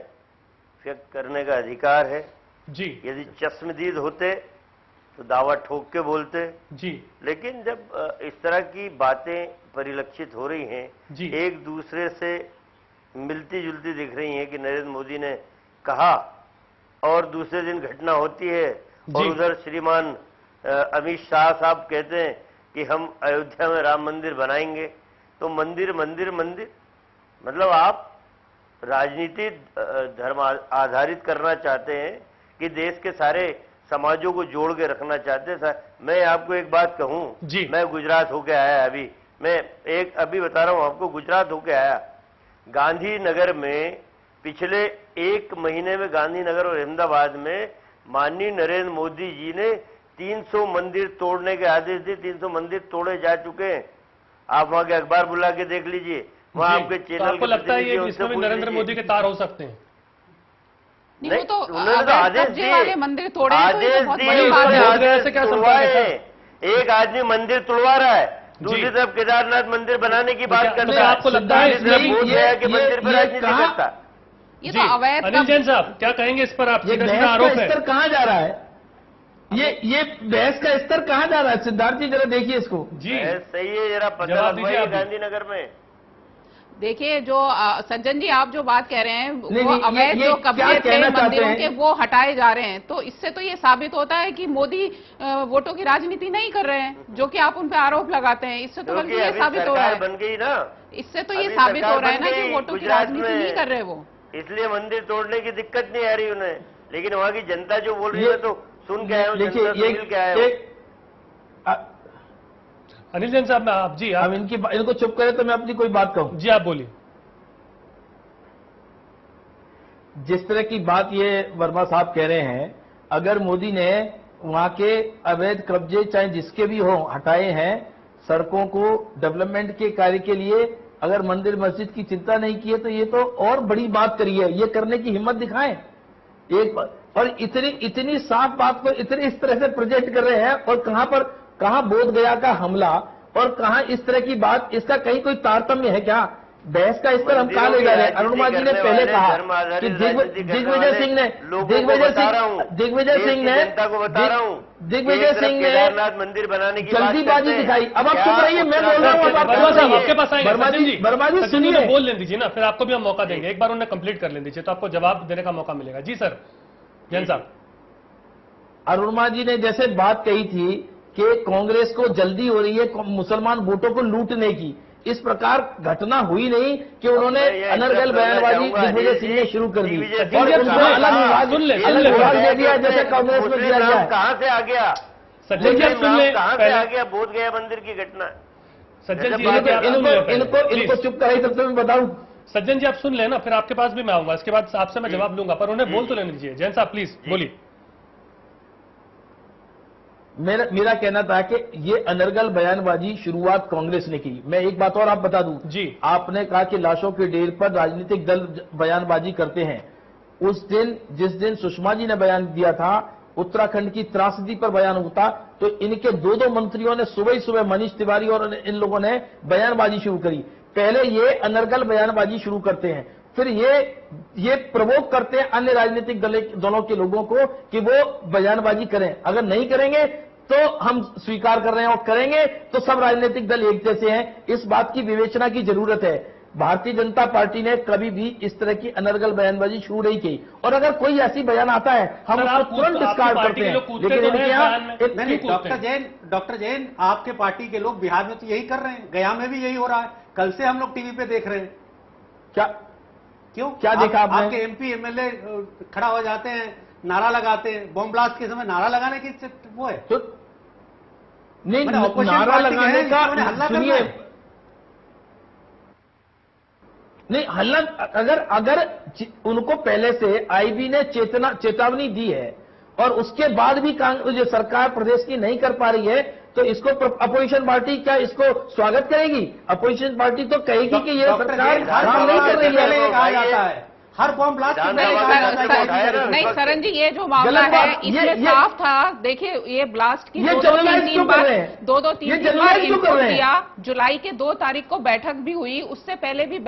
व्यक्त करने का अधिकार है जी। यदि चश्मदीद होते तो दावा ठोक के बोलते जी। लेकिन जब इस तरह की बातें परिलक्षित हो रही हैं जी, एक दूसरे से मिलती जुलती दिख रही हैं कि नरेंद्र मोदी ने कहा और दूसरे दिन घटना होती है, और उधर श्रीमान अमित शाह साहब कहते हैं कि हम अयोध्या में राम मंदिर बनाएंगे, तो मंदिर मंदिर मंदिर, मतलब आप राजनीति धर्म आधारित करना चाहते हैं कि देश के सारे समाजों को जोड़ के रखना चाहते हैं। मैं आपको एक बात कहूं, मैं गुजरात होके आया, अभी बता रहा हूं आपको, गुजरात होके आया। गांधीनगर में पिछले 1 महीने में गांधीनगर और अहमदाबाद में माननीय नरेंद्र मोदी जी ने 300 मंदिर तोड़ने के आदेश दिए। 300 मंदिर तोड़े जा चुके हैं। आप वहां के अखबार बुला के देख लीजिए, वहां आपके चैनल। आपको लगता है ये इसमें भी नरेंद्र मोदी के तार हो सकते हैं? नहीं, उन्होंने तो आदेश दिए, मंदिर तोड़े, आदेश दिए, क्या है? एक आदमी मंदिर तोड़वा रहा है, दूसरी तरफ केदारनाथ मंदिर बनाने की बात कर रहा है। आपको लगता है कि मंदिर पर राजनीति करता? ये तो अवैध। अनिल जैन साहब क्या कहेंगे इस पर? आप आरोप है, स्तर कहाँ जा रहा है? ये बहस का स्तर कहाँ जा रहा है? सिद्धार्थ जी जरा देखिए इसको। जी सही है, जरा पता लगवाइए गांधीनगर में। देखिए जो सज्जन जी आप जो बात कह रहे हैं वो अवैध जो कब्जे थे मंदिरों के वो हटाए जा रहे हैं, तो इससे तो ये साबित होता है कि मोदी वोटों की राजनीति नहीं कर रहे हैं, जो कि आप उन पे आरोप लगाते हैं। इससे तो बल्कि ये साबित हो रहा है, बन गई ना, इससे तो ये साबित हो रहा है ना कि वोटों की राजनीति नहीं कर रहे वो, इसलिए मंदिर तोड़ने की दिक्कत नहीं आ रही उन्हें। लेकिन वहां की जनता जो बोल रही है तो सुन के आया हूँ, जनता से मिल के आया हूँ। अनिल जैन साहब आप जी आप इनको चुप करें तो मैं अपनी कोई बात कहूं। जी आप बोलिए। जिस तरह की बात ये वर्मा साहब कह रहे हैं, अगर मोदी ने वहां के अवैध कब्जे चाहे जिसके भी हो हटाए हैं, सड़कों को डेवलपमेंट के कार्य के लिए अगर मंदिर मस्जिद की चिंता नहीं की है, तो ये तो और बड़ी बात करी है। ये करने की हिम्मत दिखाएं एक बार। और इतनी साफ बात को इतने इस तरह से प्रोजेक्ट कर रहे हैं, और कहां बोध गया का हमला और कहां इस तरह की बात, इसका कहीं कोई तारतम्य है क्या? बहस का स्तर हम कहां ले जा रहे हैं? अरुणिमा जी ने पहले कहा कि दिग्विजय सिंह ने केदारनाथ मंदिर बनाने की जल्दीबाजी दिखाई। अब आप चुप रहिए, मैं बोल रहा हूँ, आपके पास आएंगे। वर्मा जी सुनिए, बोल लें दीजिए ना, फिर आपको भी हम मौका देंगे। एक बार उन्हें कंप्लीट कर लें दीजिए तो आपको जवाब देने का मौका मिलेगा। जी सर जैन साहब। अरुणिमा जी ने जैसे बात कही थी कि कांग्रेस को जल्दी हो रही है मुसलमान वोटों को लूटने की, इस प्रकार घटना हुई नहीं कि उन्होंने अनर्गल बयानबाजी दिग्विजय सिंह ने शुरू कर दी और उनको अलग विभाग दे दिया जैसे कांग्रेस में दिया गया। कहां से आ गया सज्जन जी? सुन ले, कहां से आ गया बोध गया मंदिर की घटना? सज्जन जी इनको चुप कराई तब तो मैं बताऊं। सज्जन जी आप सुन लेना, फिर आपके पास भी मैं आऊंगा, इसके बाद आपसे मैं जवाब लूंगा, पर उन्हें बोल तो लेने दीजिए। जैन साहब प्लीज बोलिए। मेरा कहना था कि ये अनर्गल बयानबाजी शुरुआत कांग्रेस ने की। मैं एक बात और आप बता दूं जी, आपने कहा कि लाशों के ढेर पर राजनीतिक दल बयानबाजी करते हैं। उस दिन जिस दिन सुषमा जी ने बयान दिया था उत्तराखंड की त्रासदी पर बयान होता, तो इनके दो मंत्रियों ने सुबह ही सुबह मनीष तिवारी और इन लोगों ने बयानबाजी शुरू करी। पहले ये अनर्गल बयानबाजी शुरू करते हैं, फिर ये प्रवोक करते हैं अन्य राजनीतिक दलों के लोगों को कि वो बयानबाजी करें। अगर नहीं करेंगे तो हम स्वीकार कर रहे हैं, और करेंगे तो सब राजनीतिक दल एक जैसे हैं। इस बात की विवेचना की जरूरत है। भारतीय जनता पार्टी ने कभी भी इस तरह की अनर्गल बयानबाजी शुरू नहीं की, और अगर कोई ऐसी बयान आता है हम उसको तुरंत डिस्कार्ड करते हैं। लेकिन डॉक्टर जैन आपके पार्टी के लोग बिहार में तो यही कर रहे हैं, गया में भी यही हो रहा है, कल से हम लोग टीवी पे देख रहे हैं। क्या देखा आपने? आपके एमपी एमएलए खड़ा हो जाते हैं, नारा लगाते हैं, बॉम्ब ब्लास्ट के समय नारा लगाने की वो है तो नहीं, नारा लगाने का सुनिए, नहीं हल्ला, अगर उनको पहले से आईबी ने चेतावनी दी है और उसके बाद भी जो सरकार प्रदेश की नहीं कर पा रही है, तो इसको अपोजिशन पार्टी क्या इसको स्वागत करेगी? अपोजिशन पार्टी तो कहेगी कि ये सरकार काम नहीं कर रही है। कहा जाता है हर बॉम्ब ब्लास्ट नहीं सरन जी, ये जो मामला है इसमें साफ था। देखिए ये ब्लास्ट की दो तीन बार इनपुट किया। जुलाई के 2 तारीख को बैठक भी हुई, उससे पहले भी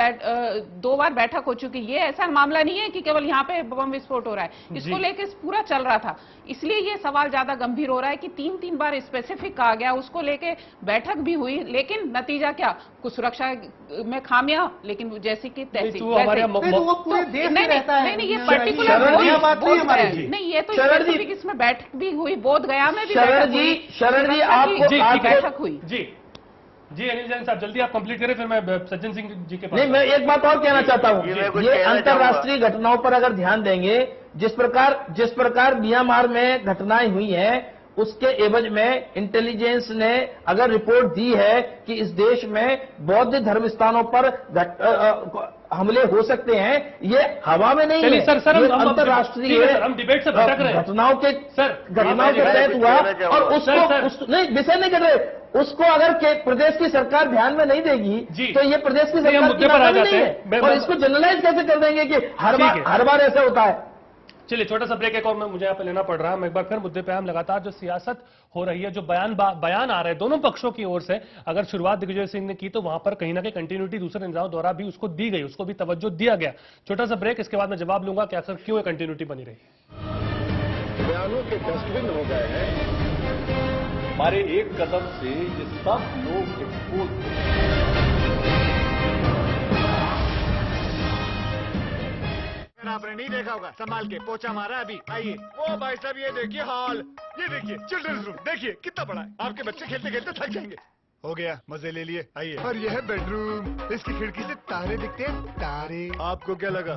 2 बार बैठक हो चुकी। ये ऐसा मामला नहीं है कि केवल यहाँ पे बम विस्फोट हो रहा है, इसको लेकर पूरा चल रहा था। इसलिए ये सवाल ज्यादा गंभीर हो रहा है कि 3 बार स्पेसिफिक कहा गया, उसको लेके बैठक भी हुई, लेकिन नतीजा क्या? कुछ सुरक्षा में खामियां, लेकिन जैसी की तैसी। नहीं, ये पर्टिकुलर नहीं, ये तो स्पेसिफिक इसमें बैठक भी हुई, बोध गया में भी शरण जी आपको बैठक हुई। जी जी अनिल जैन साहब जल्दी आप कंप्लीट करें, फिर मैं सज्जन सिंह जी के पास। नहीं, मैं एक बात और कहना चाहता हूँ। ये अंतर्राष्ट्रीय घटनाओं पर अगर ध्यान देंगे, जिस प्रकार म्यांमार में घटनाएं हुई हैं, उसके एवज में इंटेलिजेंस ने अगर रिपोर्ट दी है कि इस देश में बौद्ध धर्म स्थानों पर हमले हो सकते हैं, ये हवा में नहीं है, सर, ये अंतर्राष्ट्रीय हम डिबेट से भटक रहे हैं। घटनाओं के तहत हुआ और उसको नहीं विषय नहीं कर रहे। उसको अगर प्रदेश की सरकार ध्यान में नहीं देगी तो ये प्रदेश की सरकार की नाकामी नहीं है, और इसको जनरलाइज कैसे कर देंगे कि हर बार ऐसा होता है। चलिए छोटा सा ब्रेक एक और मुझे यहाँ पे लेना पड़ रहा है। मैं एक बार फिर मुद्दे पे हम लगातार जो सियासत हो रही है, जो बयान आ रहे हैं दोनों पक्षों की ओर से, अगर शुरुआत दिग्विजय सिंह ने की तो वहां पर कहीं ना कहीं कंटिन्यूटी दूसरे नेताओं द्वारा भी उसको दी गई, उसको भी तवज्जो दिया गया। छोटा सा ब्रेक, इसके बाद मैं जवाब लूंगा कि आखिर क्यों कंटिन्यूटी बनी रही। बयानों के डस्टबिन हो गए हैं। हमारे एक कदम से ये सब लोग एक्सपोज आपने नहीं देखा होगा, संभाल के पोछा मारा अभी। आइए, ओ भाई साहब ये देखिए हॉल, ये देखिए चिल्ड्रंस रूम, देखिए कितना बड़ा है। आपके बच्चे खेलते खेलते थक जाएंगे। हो गया, मजे ले लिए। आइए, और यह है बेडरूम, इसकी खिड़की से तारे दिखते हैं, तारे। आपको क्या लगा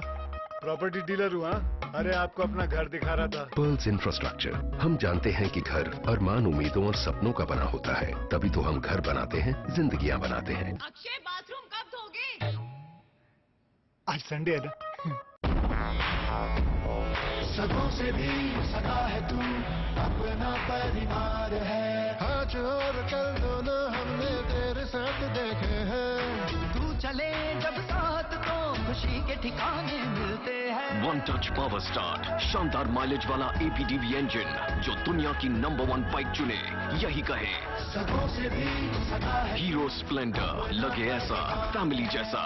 प्रॉपर्टी डीलर हुआ? अरे आपको अपना घर दिखा रहा था। पर्ल्स इंफ्रास्ट्रक्चर, हम जानते हैं कि घर अरमान, उम्मीदों और सपनों का बना होता है, तभी तो हम घर बनाते हैं, जिंदगियां बनाते हैं। अक्षय बाथरूम कब धोगे? आज संडे है ना। सदों से भी सदा है तू, अपना परिवार है। आज और कल दोनों हमने तेरे साथ देखे हैं। तू चले जब साथ तो खुशी के ठिकाने मिलते हैं। वन टच पावर स्टार्ट, शानदार माइलेज वाला APDV इंजन, जो दुनिया की नंबर 1 बाइक चुने, यही कहे सदों से भी सदा है। हीरो स्प्लेंडर, लगे ऐसा फैमिली जैसा।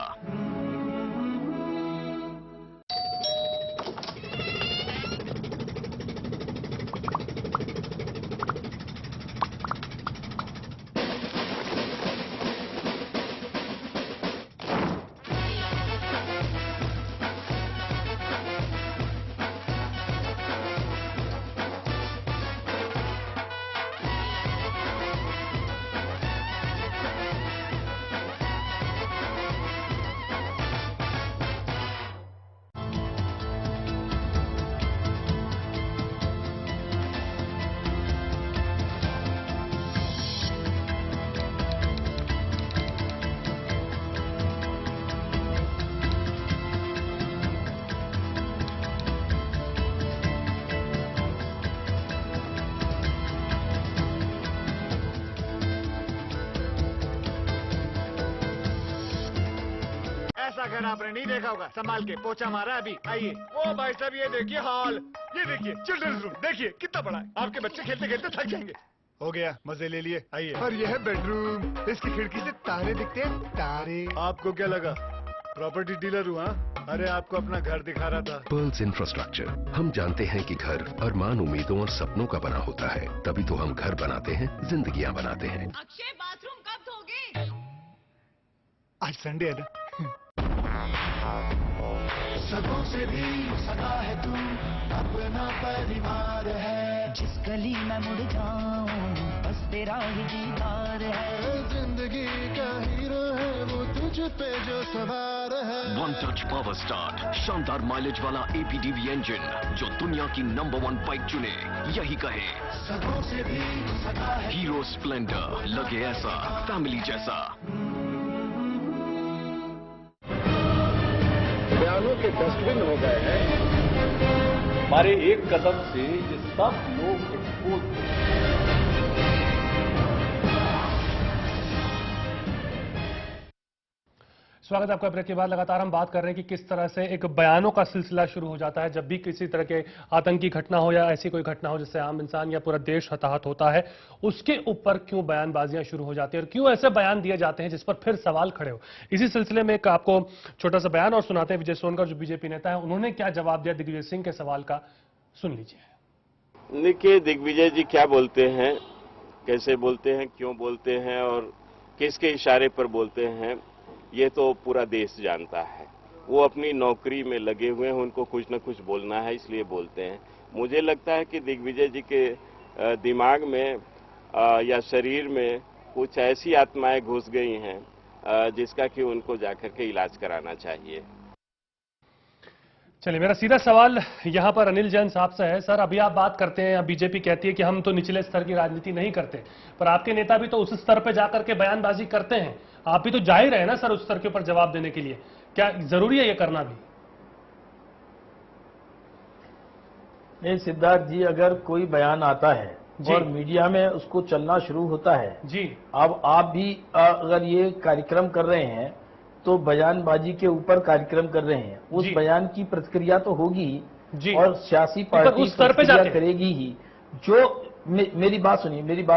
घर आपने नहीं देखा होगा, संभाल के पोछा मारा अभी। आइए, ओ भाई साहब ये देखिए हॉल, ये देखिए चिल्ड्रंस रूम, देखिए कितना बड़ा है। आपके बच्चे खेलते खेलते थक जाएंगे। हो गया, मजे ले लिए। आइए, और यह है बेडरूम, इसकी खिड़की से तारे दिखते हैं, तारे। आपको क्या लगा प्रॉपर्टी डीलर हुआ? अरे आपको अपना घर दिखा रहा था। पर्ल्स इंफ्रास्ट्रक्चर, हम जानते हैं कि घर अरमान, उम्मीदों और सपनों का बना होता है, तभी तो हम घर बनाते हैं, जिंदगियां बनाते हैं। अक्षय बाथरूम कब धोगे? आज संडे है ना। सदों से भी सदा है तू, अपना परिवार है। जिस गली में मुड़ जाऊं बस तेरा ही दीदार है। जिंदगी का हीरो है वो तुझ पे जो सवार है। वन टच पावर स्टार्ट, शानदार माइलेज वाला APDV इंजन, जो दुनिया की नंबर 1 बाइक चुने, यही कहे सदों से भी सदा है। हीरो स्प्लेंडर, लगे ऐसा फैमिली जैसा। बयानों के डस्टबिन हो गए हैं। हमारे एक कदम से ये सब लोग एक्सपोज स्वागत है आपका। ब्रेक के बाद लगातार हम बात कर रहे हैं कि किस तरह से एक बयानों का सिलसिला शुरू हो जाता है जब भी किसी तरह के आतंकी घटना हो या ऐसी कोई घटना हो जिससे आम इंसान या पूरा देश हताहत होता है, उसके ऊपर क्यों बयानबाजियां शुरू हो जाती है और क्यों ऐसे बयान दिए जाते हैं जिस पर फिर सवाल खड़े हो। इसी सिलसिले में एक आपको छोटा सा बयान और सुनाते हैं विजय सोनकर जो बीजेपी नेता है, उन्होंने क्या जवाब दिया दिग्विजय सिंह के सवाल का, सुन लीजिए। देखिए दिग्विजय जी क्या बोलते हैं, कैसे बोलते हैं, क्यों बोलते हैं और किसके इशारे पर बोलते हैं, ये तो पूरा देश जानता है। वो अपनी नौकरी में लगे हुए हैं, उनको कुछ न कुछ बोलना है इसलिए बोलते हैं। मुझे लगता है कि दिग्विजय जी के दिमाग में या शरीर में कुछ ऐसी आत्माएं घुस गई हैं जिसका कि उनको जाकर के इलाज कराना चाहिए। चलिए, मेरा सीधा सवाल यहां पर अनिल जैन साहब से है। सर, अभी आप बात करते हैं, बीजेपी कहती है कि हम तो निचले स्तर की राजनीति नहीं करते, पर आपके नेता भी तो उस स्तर पर जाकर के बयानबाजी करते हैं। आप भी तो जा ही रहे हैं ना सर उस स्तर के ऊपर जवाब देने के लिए। क्या जरूरी है ये करना भी? नहीं सिद्धार्थ जी, अगर कोई बयान आता है और मीडिया में उसको चलना शुरू होता है जी, अब आप भी अगर ये कार्यक्रम कर रहे हैं तो बयानबाजी के ऊपर कार्यक्रम कर रहे हैं, उस बयान की प्रतिक्रिया तो होगी ही और सियासी पार्टी प्रतिक्रिया करेगी ही। जो मेरी बात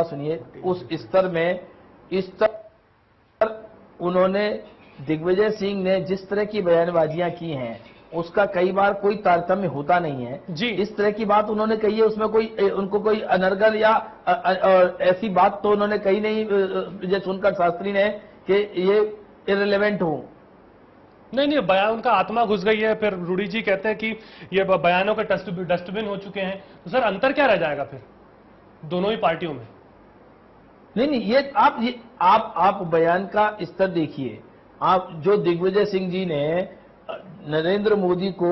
सुनिए, उस स्तर में इस स्तर उन्होंने दिग्विजय सिंह ने जिस तरह की बयानबाजियां की हैं उसका कई बार कोई तारतम्य होता नहीं है जी। इस तरह की बात उन्होंने कही है, उसमें कोई उनको कोई अनर्गल या ऐसी बात तो उन्होंने कही नहीं विजय सोनकर शास्त्री ने कि ये इररिलेवेंट हो। नहीं, बयान उनका आत्मा घुस गई है। फिर रूडी जी कहते हैं कि ये बयानों के डस्टबिन हो चुके हैं। तो सर अंतर क्या रह जाएगा फिर दोनों ही पार्टियों में? नहीं, ये आप बयान का स्तर देखिए। आप जो दिग्विजय सिंह जी ने नरेंद्र मोदी को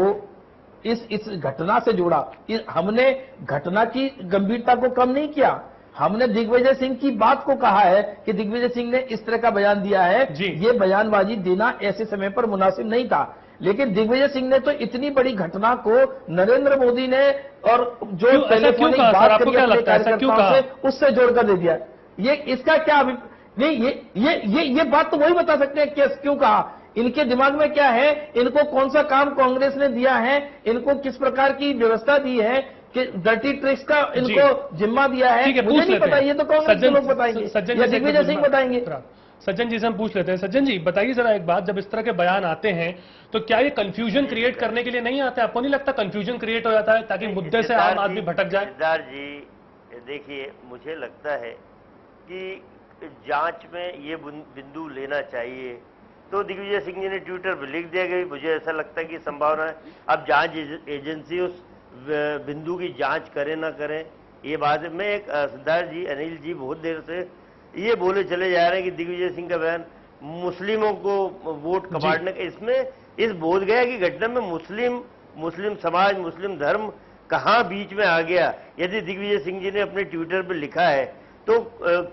इस घटना से जोड़ा, हमने घटना की गंभीरता को कम नहीं किया, हमने दिग्विजय सिंह की बात को कहा है कि दिग्विजय सिंह ने इस तरह का बयान दिया है, ये बयानबाजी देना ऐसे समय पर मुनासिब नहीं था। लेकिन दिग्विजय सिंह ने तो इतनी बड़ी घटना को नरेंद्र मोदी ने और जो टेलीफोनिक बात करी अपने कार्यकर्ताओं से उससे जोड़कर दे दिया। ये इसका क्या नहीं, ये बात तो वही बता सकते हैं केस क्यों कहा, इनके दिमाग में क्या है, इनको कौन सा काम कांग्रेस ने दिया है, इनको किस प्रकार की व्यवस्था दी है कि डर्टी ट्रिक्स का इनको जिम्मा दिया है, मुझे नहीं पता, ये तो कांग्रेस के लोग बताएंगे या दिग्विजय सिंह बताएंगे। सज्जन जी से हम पूछ लेते हैं। सज्जन जी बताइए जरा एक बात, जब इस तरह के बयान आते हैं तो क्या ये कंफ्यूजन क्रिएट करने के लिए नहीं आते? आपको नहीं लगता कंफ्यूजन क्रिएट हो जाता है ताकि मुद्दे से आम आदमी भटक जाए? सिद्धार्थ जी देखिए, मुझे लगता है कि जांच में ये बिंदु लेना चाहिए। तो दिग्विजय सिंह जी ने ट्विटर पर लिख दिया कि मुझे ऐसा लगता है कि संभावना है। अब जांच एजेंसी उस बिंदु की जांच करे ना करे ये बात है। मैं एक सिद्धार्थ जी, अनिल जी बहुत देर से ये बोले चले जा रहे हैं कि दिग्विजय सिंह का बयान मुस्लिमों को वोट कबाड़ने का, इसमें इस बोध गया कि घटना में मुस्लिम समाज, मुस्लिम धर्म कहां बीच में आ गया। यदि दिग्विजय सिंह जी ने अपने ट्विटर पर लिखा है तो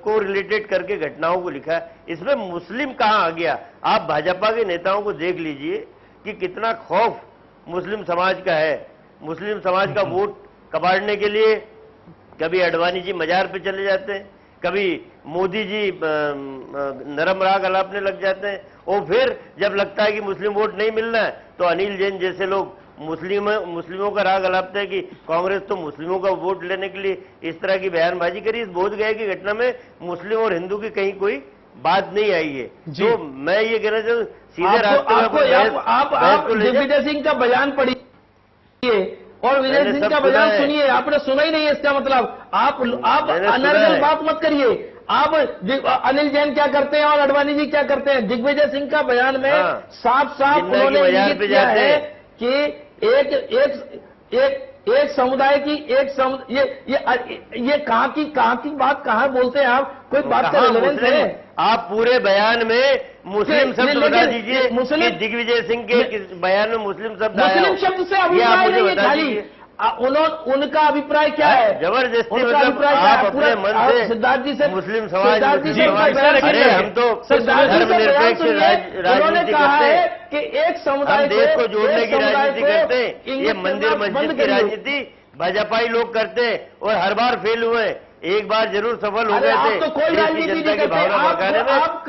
को रिलेटेड करके घटनाओं को लिखा है, इसमें मुस्लिम कहां आ गया। आप भाजपा के नेताओं को देख लीजिए कि कितना खौफ मुस्लिम समाज का है। मुस्लिम समाज का वोट कबाड़ने के लिए कभी अडवाणी जी मजार पे चले जाते हैं, कभी मोदी जी नरम राग अलापने लग जाते हैं, और फिर जब लगता है कि मुस्लिम वोट नहीं मिलना है तो अनिल जैन जैसे लोग मुस्लिमों का राग अलापते हैं कि कांग्रेस तो मुस्लिमों का वोट लेने के लिए इस तरह की बयानबाजी करी। इस बोध गया की घटना में मुस्लिम और हिंदू की कहीं कोई बात नहीं आई है। तो मैं ये कहना चाहूँ सीधे रास्ते आप दिग्विजय सिंह का बयान पढ़िए और विजय सिंह का बयान सुनिए। आपने सुना ही नहीं है, इसका मतलब आप अनर्गल बात मत करिए। आप अनिल जैन क्या करते हैं और अडवाणी जी क्या करते हैं। दिग्विजय सिंह का बयान में साफ उन्होंने इंगित किया है कि एक समुदाय की ये कहां की बात कहां बोलते हैं आप, कोई बात का रेलेवेंस है? आप पूरे बयान में मुस्लिम शब्द बता दीजिए। मुस्लिम दिग्विजय सिंह के बयान में मुस्लिम शब्द मुस्लिम शब्द से अभिप्राय नहीं है खाली, उनका अभिप्राय क्या है? जबरदस्ती मतलब आप अपने मन से सिद्धार्थ जी से मुस्लिम समाज हम तो धर्मनिरपेक्ष राजनीति करते हैं कि एक समुदाय देश को जोड़ने की राजनीति करते हैं। ये मंदिर मस्जिद की राजनीति भाजपाई लोग करते हैं और हर बार फेल हुए। एक बार जरूर सफल हो गए थे, तो कोई राजनीति नहीं करते,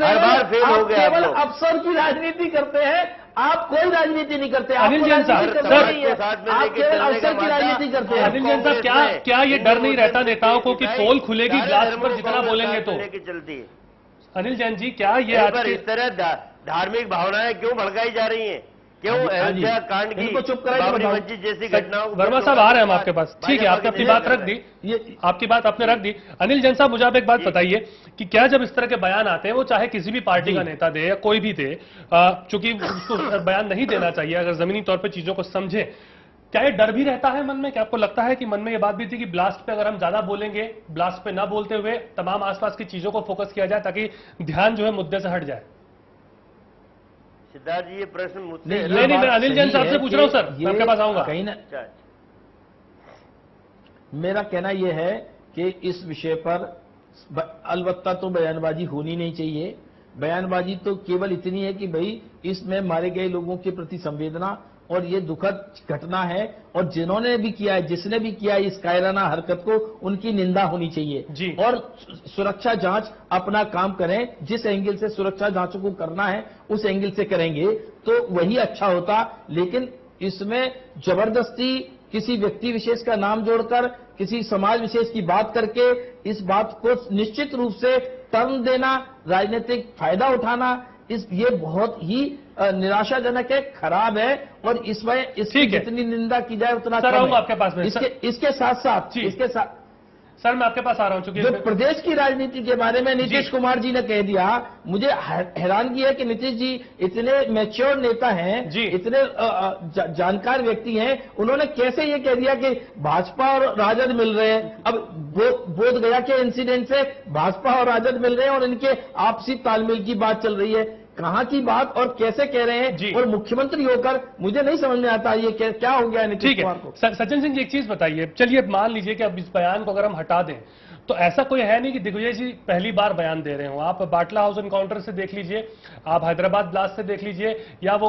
हर बार फेल हो गए। केवल अफसर की राजनीति करते हैं, आप कोई राजनीति नहीं करते। अनिल जैन साहब, आप केवल अफसर की राजनीति करते हैं। अनिल जैन साहब, क्या ये डर नहीं रहता नेताओं को कि पोल खुलेगी ग्लास पर जितना बोलेंगे तो? चलती है अनिल जैन जी, क्या ये आज इस तरह धार्मिक भावनाएं क्यों भड़काई जा रही हैं? क्यों अयोध्या कांड की, बाबरी मस्जिद जैसी घटनाओं? वर्मा साहब आ रहे हैं हम आपके पास, ठीक है, आपने अपनी बात रख दी, आपकी बात आपने रख दी। अनिल जैन साहब, मुझे आप एक बात बताइए कि क्या जब इस तरह के बयान आते हैं, वो चाहे किसी भी पार्टी का नेता दे या कोई भी दे, चूंकि उसको बयान नहीं देना चाहिए अगर जमीनी तौर पर चीजों को समझे, क्या ये डर भी रहता है मन में? क्या आपको लगता है कि मन में ये बात भी थी कि ब्लास्ट पे अगर हम ज्यादा बोलेंगे, ब्लास्ट पे ना बोलते हुए तमाम आसपास की चीजों को फोकस किया जाए ताकि ध्यान जो है मुद्दे से हट जाए? सिद्धार्थ जी, ये प्रश्न मुझसे नहीं, मैं अनिल जैन साहब से पूछ रहा हूं सर, मैं आपके पास आऊंगा। कहीं ना मेरा कहना यह है कि इस विषय पर अलबत्ता तो बयानबाजी होनी नहीं चाहिए। बयानबाजी तो केवल इतनी है कि भाई इसमें मारे गए लोगों के प्रति संवेदना और ये दुखद घटना है, और जिन्होंने भी किया है, जिसने भी किया है इस कायराना हरकत को, उनकी निंदा होनी चाहिए और सुरक्षा जांच अपना काम करें। जिस एंगल से सुरक्षा जांचों को करना है उस एंगल से करेंगे तो वही अच्छा होता। लेकिन इसमें जबरदस्ती किसी व्यक्ति विशेष का नाम जोड़कर, किसी समाज विशेष की बात करके इस बात को निश्चित रूप से टर्न देना, राजनीतिक फायदा उठाना, ये बहुत ही निराशाजनक है, खराब है, और इसमें इसकी जितनी निंदा की जाए उतना सर, कम है। आपके पास में इसके साथ सर मैं आपके पास आ रहा हूं, चूंकि जो प्रदेश की राजनीति के बारे में नीतीश कुमार जी ने कह दिया, मुझे हैरानगी है कि नीतीश जी इतने मैच्योर नेता हैं, इतने जानकार व्यक्ति हैं, उन्होंने कैसे ये कह दिया कि भाजपा और राजद मिल रहे हैं। अब बोध गया के इंसिडेंट से भाजपा और राजद मिल रहे हैं और इनके आपसी तालमेल की बात चल रही है। कहां की बात और कैसे कह रहे हैं, और मुख्यमंत्री होकर मुझे नहीं समझ में आता ये क्या हो गया नीतीश कुमार को। सज्जन सिंह जी, एक चीज बताइए, चलिए मान लीजिए कि अब इस बयान को अगर हम हटा दें तो ऐसा कोई है नहीं कि दिग्विजय जी पहली बार बयान दे रहे हो। आप बाटला हाउस एनकाउंटर से देख लीजिए, आप हैदराबाद ब्लास्ट से देख लीजिए, या वो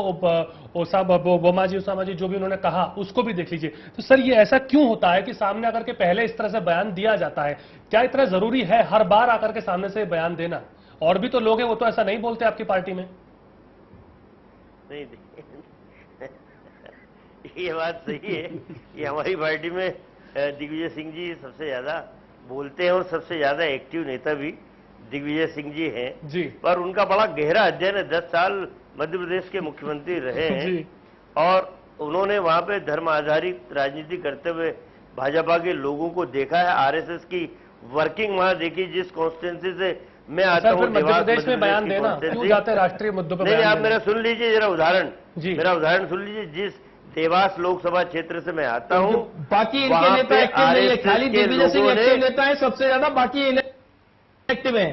ओसामा जी जो भी उन्होंने कहा उसको भी देख लीजिए। तो सर ये ऐसा क्यों होता है कि सामने आकर के पहले इस तरह से बयान दिया जाता है? क्या इतना जरूरी है हर बार आकर के सामने से बयान देना? और भी तो लोग हैं, वो तो ऐसा नहीं बोलते आपकी पार्टी में। नहीं, ये बात सही है कि हमारी पार्टी में दिग्विजय सिंह जी सबसे ज्यादा बोलते हैं और सबसे ज्यादा एक्टिव नेता भी दिग्विजय सिंह जी हैं जी। पर उनका बड़ा गहरा अध्ययन है। 10 साल मध्य प्रदेश के मुख्यमंत्री रहे हैं और उन्होंने वहां पे धर्म आधारित राजनीति करते हुए भाजपा के लोगों को देखा है, आरएसएस की वर्किंग वहां देखी। जिस कॉन्स्टिट्यूंसी से मैं आता हूँ, मध्य प्रदेश में बयान देना क्यों जाते राष्ट्रीय मुद्दों पर? नहीं, आप मेरा सुन लीजिए जरा उदाहरण, मेरा उदाहरण सुन लीजिए। जिस देवास लोकसभा क्षेत्र से मैं आता हूँ, बाकी इनके नेता एक्टिव नहीं है, खाली दिग्विजय सिंह एक्टिव नेता है सबसे ज्यादा, बाकी एक्टिव है।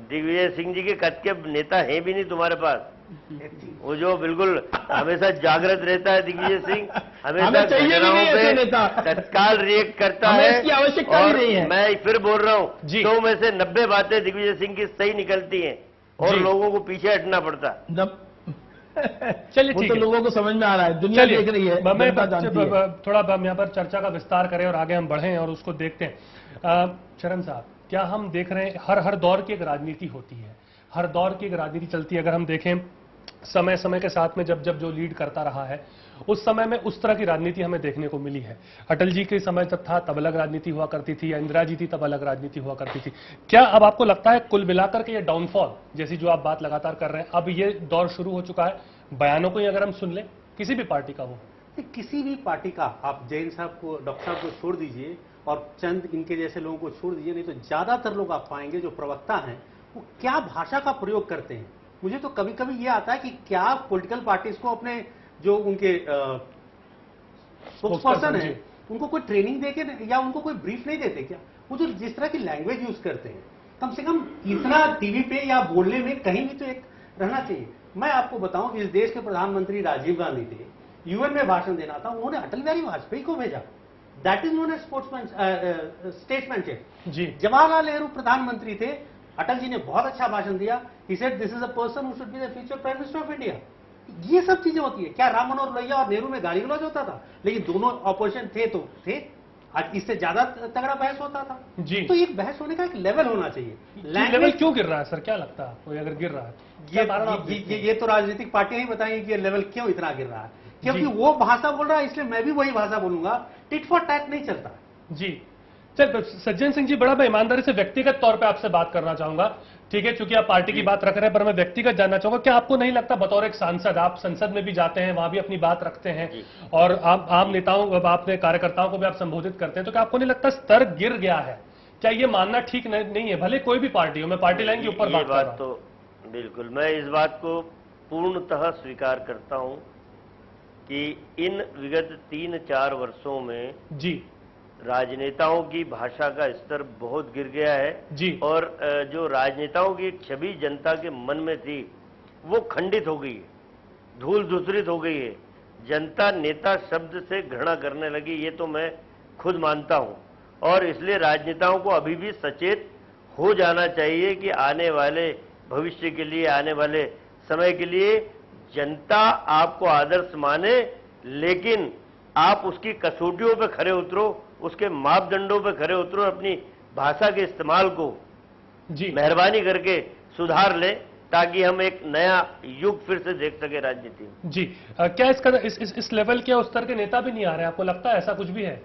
दिग्विजय सिंह जी के कद के नेता है भी नहीं तुम्हारे पास। वो जो बिल्कुल हमेशा जागृत रहता है दिग्विजय सिंह, हमेशा घटनाओं पे तत्काल रिएक्ट करता है। इसकी आवश्यकता ही नहीं है। मैं फिर बोल रहा हूँ, 100 में से 90 बातें दिग्विजय सिंह की सही निकलती हैं और लोगों को पीछे हटना पड़ता है। चलिए ठीक है, तो लोगों को समझ में आ रहा है, दुनिया देख रही है। थोड़ा हम यहाँ पर चर्चा का विस्तार करें और आगे हम बढ़ें और उसको देखते हैं। चरण साहब, क्या हम देख रहे हैं हर दौर की एक राजनीति होती है, हर दौर की एक राजनीति चलती है। अगर हम देखें समय समय के साथ में जब जो लीड करता रहा है उस समय में उस तरह की राजनीति हमें देखने को मिली है। अटल जी के समय जब था तब अलग राजनीति हुआ करती थी, या इंदिरा जी थी तब अलग राजनीति हुआ करती थी। क्या अब आपको लगता है कुल मिलाकर के ये डाउनफॉल जैसी जो आप बात लगातार कर रहे हैं, अब ये दौर शुरू हो चुका है? बयानों को ही अगर हम सुन लें, किसी भी पार्टी का हो, किसी भी पार्टी का, आप जैन साहब को, डॉक्टर साहब को छोड़ दीजिए और चंद इनके जैसे लोगों को छोड़ दीजिए, नहीं तो ज्यादातर लोग आप पाएंगे जो प्रवक्ता हैं वो क्या भाषा का प्रयोग करते हैं। मुझे तो कभी कभी ये आता है कि क्या पॉलिटिकल पार्टीज को अपने जो उनके स्पोक्सपर्सन है उनको कोई ट्रेनिंग देके या उनको कोई ब्रीफ नहीं देते क्या? वो जो जिस तरह की लैंग्वेज यूज करते हैं, कम से कम इतना टीवी पे या बोलने में कहीं भी तो एक रहना चाहिए। मैं आपको बताऊं, इस देश के प्रधानमंत्री राजीव गांधी थे, यूएन में भाषण देना था, उन्होंने अटल बिहारी वाजपेयी को भेजा। That is known as statesmanship. Jawaharlal Nehru प्रधानमंत्री थे, अटल जी ने बहुत अच्छा भाषण दिया। He said this is a person who should be the future prime minister of India. ये सब चीजें होती है। क्या राम मनोहर लोहिया और नेहरू में गाली गलौज होता था? लेकिन दोनों ऑपोजिशन थे तो थे। आज इससे ज्यादा तगड़ा बहस होता था जी। तो एक बहस होने का एक लेवल होना चाहिए। लेवल क्यों गिर रहा है सर? क्या लगता है आपको अगर गिर रहा है? ये तो राजनीतिक पार्टियां ही बताएंगी कि ये लेवल क्यों इतना गिर रहा है। क्योंकि वो भाषा बोल रहा है, इसलिए मैं भी वही भाषा बोलूंगा। टिट फॉर टैट नहीं चलता जी। चल सज्जन सिंह जी, बड़ा मैं ईमानदारी से व्यक्तिगत तौर पे आपसे बात करना चाहूंगा, ठीक है, क्योंकि आप पार्टी की बात रख रहे हैं, पर मैं व्यक्तिगत जानना चाहूंगा, क्या आपको नहीं लगता बतौर एक सांसद, आप संसद में भी जाते हैं, वहां भी अपनी बात रखते हैं और आम नेताओं, अपने कार्यकर्ताओं को भी आप संबोधित करते हैं, तो क्या आपको नहीं लगता स्तर गिर गया है? क्या ये मानना ठीक नहीं है? भले कोई भी पार्टी हो, मैं पार्टी लाइन के ऊपर बात कर रहा हूं। तो बिल्कुल मैं इस बात को पूर्णतः स्वीकार करता हूं कि इन विगत 3-4 वर्षों में जी राजनेताओं की भाषा का स्तर बहुत गिर गया है जी। और जो राजनेताओं की छवि जनता के मन में थी वो खंडित हो गई है, धूल धूसरित हो गई है। जनता नेता शब्द से घृणा करने लगी, ये तो मैं खुद मानता हूं। और इसलिए राजनेताओं को अभी भी सचेत हो जाना चाहिए कि आने वाले भविष्य के लिए, आने वाले समय के लिए जनता आपको आदर्श माने, लेकिन आप उसकी कसौटियों पे खरे उतरो, उसके मापदंडों पे खरे उतरो, अपनी भाषा के इस्तेमाल को जी मेहरबानी करके सुधार ले, ताकि हम एक नया युग फिर से देख सके राजनीति में। जी क्या इस लेवल के उस स्तर के नेता भी नहीं आ रहे, आपको लगता है ऐसा कुछ भी है?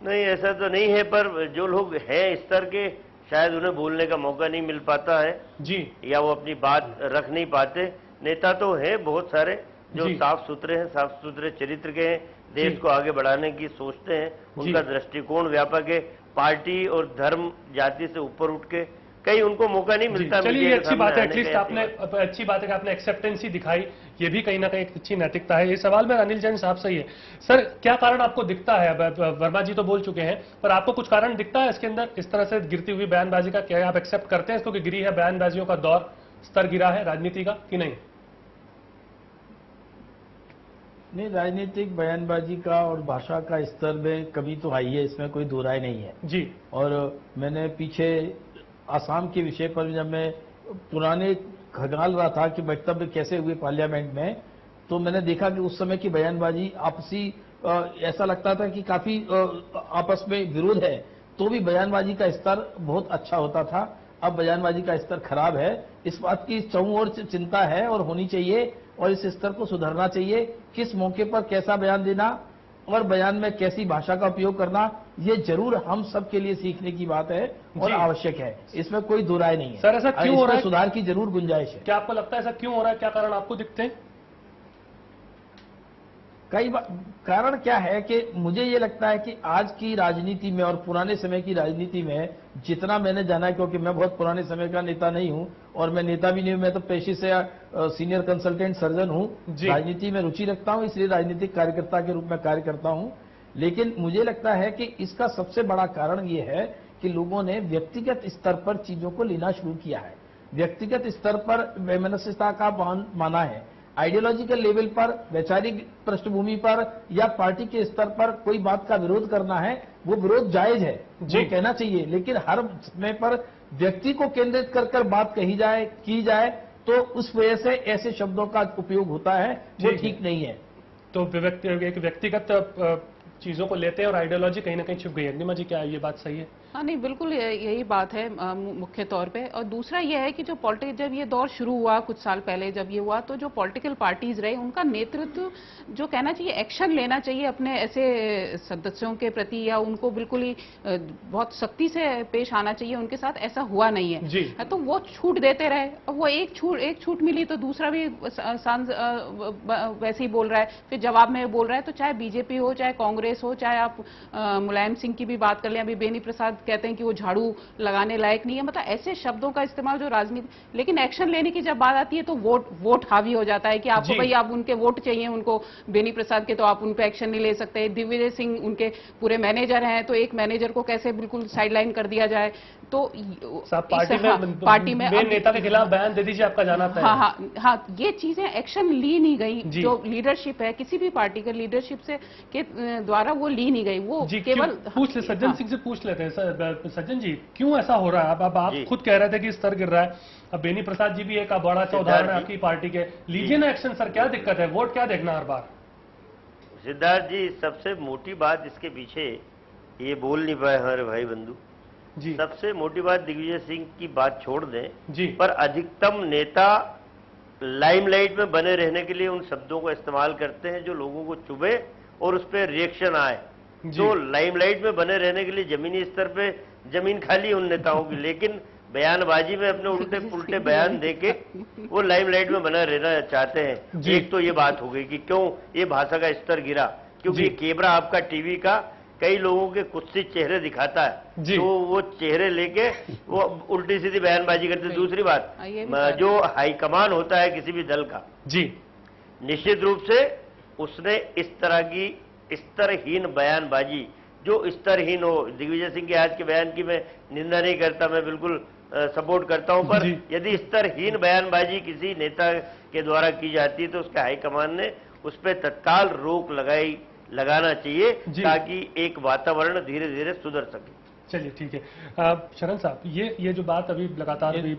नहीं, ऐसा तो नहीं है, पर जो लोग हैं इस स्तर के, शायद उन्हें बोलने का मौका नहीं मिल पाता है जी, या वो अपनी बात रख नहीं पाते। नेता तो है बहुत सारे जो साफ सुथरे हैं, साफ सुथरे चरित्र के हैं, देश को आगे बढ़ाने की सोचते हैं, उनका दृष्टिकोण व्यापक है, पार्टी और धर्म जाति से ऊपर उठ के कई उनको मौका नहीं मिलता। चलिए ये अच्छी बात है, एटलीस्ट आपने अच्छी बात है कि आपने एक्सेप्टेंसी दिखाई, ये भी कहीं ना कहीं एक अच्छी नैतिकता है। ये सवाल में अनिल जैन साहब से ही है। सर क्या कारण आपको दिखता है, वर्मा जी तो बोल चुके हैं, पर आपको कुछ कारण दिखता है इसके अंदर इस तरह से गिरती हुई बयानबाजी का? क्या आप एक्सेप्ट करते हैं इसको कि गिरी है बयानबाजियों का दौर, स्तर गिरा है राजनीति का कि नहीं? नहीं, राजनीतिक बयानबाजी का और भाषा का स्तर में कमी तो आई है, इसमें कोई दो राय नहीं है जी। और मैंने पीछे आसाम के विषय पर जब मैं पुराने खंगाल रहा था कि वक्तव्य कैसे हुए पार्लियामेंट में, तो मैंने देखा कि उस समय की बयानबाजी आपसी ऐसा लगता था कि काफी आपस में विरोध है, तो भी बयानबाजी का स्तर बहुत अच्छा होता था। अब बयानबाजी का स्तर खराब है, इस बात की चौं ओर चिंता है और होनी चाहिए, और इस स्तर को सुधारना चाहिए। किस मौके पर कैसा बयान देना और बयान में कैसी भाषा का उपयोग करना, ये जरूर हम सब के लिए सीखने की बात है और आवश्यक है, इसमें कोई दो राय नहीं है। सर ऐसा क्यों हो रहा है? सुधार की जरूर गुंजाइश है। क्या आपको लगता है ऐसा क्यों हो रहा है, क्या कारण आपको दिखते हैं? कई बार कारण क्या है कि मुझे ये लगता है कि आज की राजनीति में और पुराने समय की राजनीति में जितना मैंने जाना है, क्योंकि मैं बहुत पुराने समय का नेता नहीं हूं और मैं नेता भी नहीं हूं, मैं तो पेशे से सीनियर कंसल्टेंट सर्जन हूं, राजनीति में रुचि रखता हूं, इसलिए राजनीतिक कार्यकर्ता के रूप में कार्य करता हूं। लेकिन मुझे लगता है कि इसका सबसे बड़ा कारण ये है कि लोगों ने व्यक्तिगत स्तर पर चीजों को लेना शुरू किया है, व्यक्तिगत स्तर पर वैमनस्यता का माना है। आइडियोलॉजिकल लेवल पर, वैचारिक पृष्ठभूमि पर या पार्टी के स्तर पर कोई बात का विरोध करना है, वो विरोध जायज है, वो कहना चाहिए, लेकिन हर समय पर व्यक्ति को केंद्रित कर कर बात कही जाए, की जाए, तो उस वजह से ऐसे शब्दों का उपयोग होता है, वो ठीक नहीं है। तो एक व्यक्तिगत चीजों को लेते हैं और आइडियोलॉजी कहीं ना कहीं छुप गई है। नीमा जी क्या ये बात सही है? हाँ नहीं, बिल्कुल यही बात है मुख्य तौर पे। और दूसरा ये है कि जो पॉलिटिक्स, जब ये दौर शुरू हुआ कुछ साल पहले जब ये हुआ, तो जो पॉलिटिकल पार्टीज रहे उनका नेतृत्व जो कहना चाहिए, एक्शन लेना चाहिए अपने ऐसे सदस्यों के प्रति, या उनको बिल्कुल ही बहुत सख्ती से पेश आना चाहिए उनके साथ, ऐसा हुआ नहीं है जी। तो वो छूट देते रहे, और वो एक छूट मिली तो दूसरा भी वैसे ही बोल रहा है, फिर जवाब में बोल रहा है। तो चाहे बीजेपी हो, चाहे कांग्रेस हो, चाहे आप मुलायम सिंह की भी बात कर लें, अभी बेनी प्रसाद कहते हैं कि वो झाड़ू लगाने लायक नहीं है, मतलब ऐसे शब्दों का इस्तेमाल जो राजनीति, लेकिन एक्शन लेने की जब बात आती है तो वोट हावी हो जाता है कि आपको भाई आप उनके वोट चाहिए उनको, बेनी प्रसाद के, तो आप उन पे एक्शन नहीं ले सकते। दिग्विजय सिंह उनके पूरे मैनेजर हैं, तो एक मैनेजर को कैसे बिल्कुल साइडलाइन कर दिया जाए। तो पार्टी में नेता के खिलाफ बयान दे दीजिए, आपका जाना था। हाँ, ये चीजें एक्शन ली नहीं गई, जो लीडरशिप है किसी भी पार्टी के लीडरशिप से के द्वारा वो ली नहीं गई, वो केवल पूछ ले सज्जन सिंह से पूछ लेते हैं। सज्जन जी क्यों ऐसा हो रहा है? अब आप खुद कह रहे थे कि स्तर गिर रहा है, अब बेनी प्रसाद जी भी एक बड़ा सा उदाहरण है आपकी पार्टी के, लीजिए ना एक्शन सर, क्या दिक्कत है? वोट क्या देखना हर बार? सिद्धार्थ जी, सबसे मोटी बात इसके पीछे, ये बोल नहीं पाए हमारे भाई बंधु जी, सबसे मोटी बात दिग्विजय सिंह की बात छोड़ दें जी, पर अधिकतम नेता लाइमलाइट में बने रहने के लिए उन शब्दों का इस्तेमाल करते हैं जो लोगों को चुभे और उस पर रिएक्शन आए। तो लाइमलाइट में बने रहने के लिए जमीनी स्तर पे जमीन खाली उन नेताओं की, लेकिन बयानबाजी में अपने उल्टे पुल्टे बयान देके वो लाइमलाइट में बना रहना चाहते हैं। एक तो ये बात हो गई कि क्यों ये भाषा का स्तर गिरा, क्योंकि कैमरा आपका टीवी का कई लोगों के कुत्सित चेहरे दिखाता है, तो वो चेहरे लेके वो उल्टी सीधी बयानबाजी करते। दूसरी बात, जो हाईकमान होता है किसी भी दल का जी, निश्चित रूप से उसने इस तरह की स्तरहीन बयानबाजी, जो स्तरहीन हो, दिग्विजय सिंह के आज के बयान की मैं निंदा नहीं करता, मैं बिल्कुल सपोर्ट करता हूं, पर यदि स्तरहीन बयानबाजी किसी नेता के द्वारा की जाती है तो उसके हाईकमान ने उस पर तत्काल रोक लगाना चाहिए ताकि एक वातावरण धीरे धीरे सुधर सके। चलिए ठीक है। शरण साहब, ये जो बात अभी लगातार अभी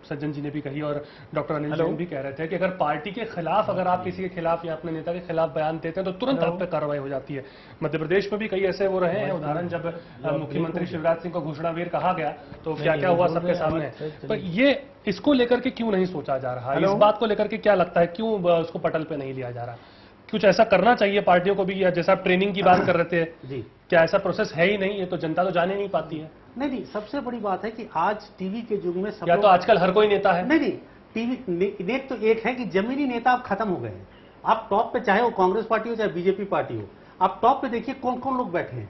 सज्जन जी ने भी कही और डॉक्टर अनिल जैन भी कह रहे थे कि अगर पार्टी के खिलाफ, अगर आप किसी के खिलाफ या अपने नेता के खिलाफ बयान देते हैं तो तुरंत आप पे कार्रवाई हो जाती है। मध्य प्रदेश में भी कई ऐसे वो रहे हैं उदाहरण, जब मुख्यमंत्री शिवराज सिंह को घोषणावीर कहा गया तो क्या क्या हुआ सबके सामने। पर ये इसको लेकर के क्यों नहीं सोचा जा रहा, इस बात को लेकर के क्या लगता है क्यों उसको पटल पे नहीं लिया जा रहा? कुछ ऐसा करना चाहिए पार्टियों को भी, या जैसा आप ट्रेनिंग की बात कर रहे थे जी, क्या ऐसा प्रोसेस है ही नहीं? ये तो जनता तो जाने नहीं पाती है। नहीं, सबसे बड़ी बात है कि आज टीवी के युग में सब या तो आजकल हर कोई नेता है। नहीं, टीवी नेट तो एक है कि जमीनी नेता अब खत्म हो गए हैं। आप टॉप पे, चाहे वो कांग्रेस पार्टी हो चाहे बीजेपी पार्टी हो, आप टॉप पे देखिए कौन कौन लोग बैठे हैं,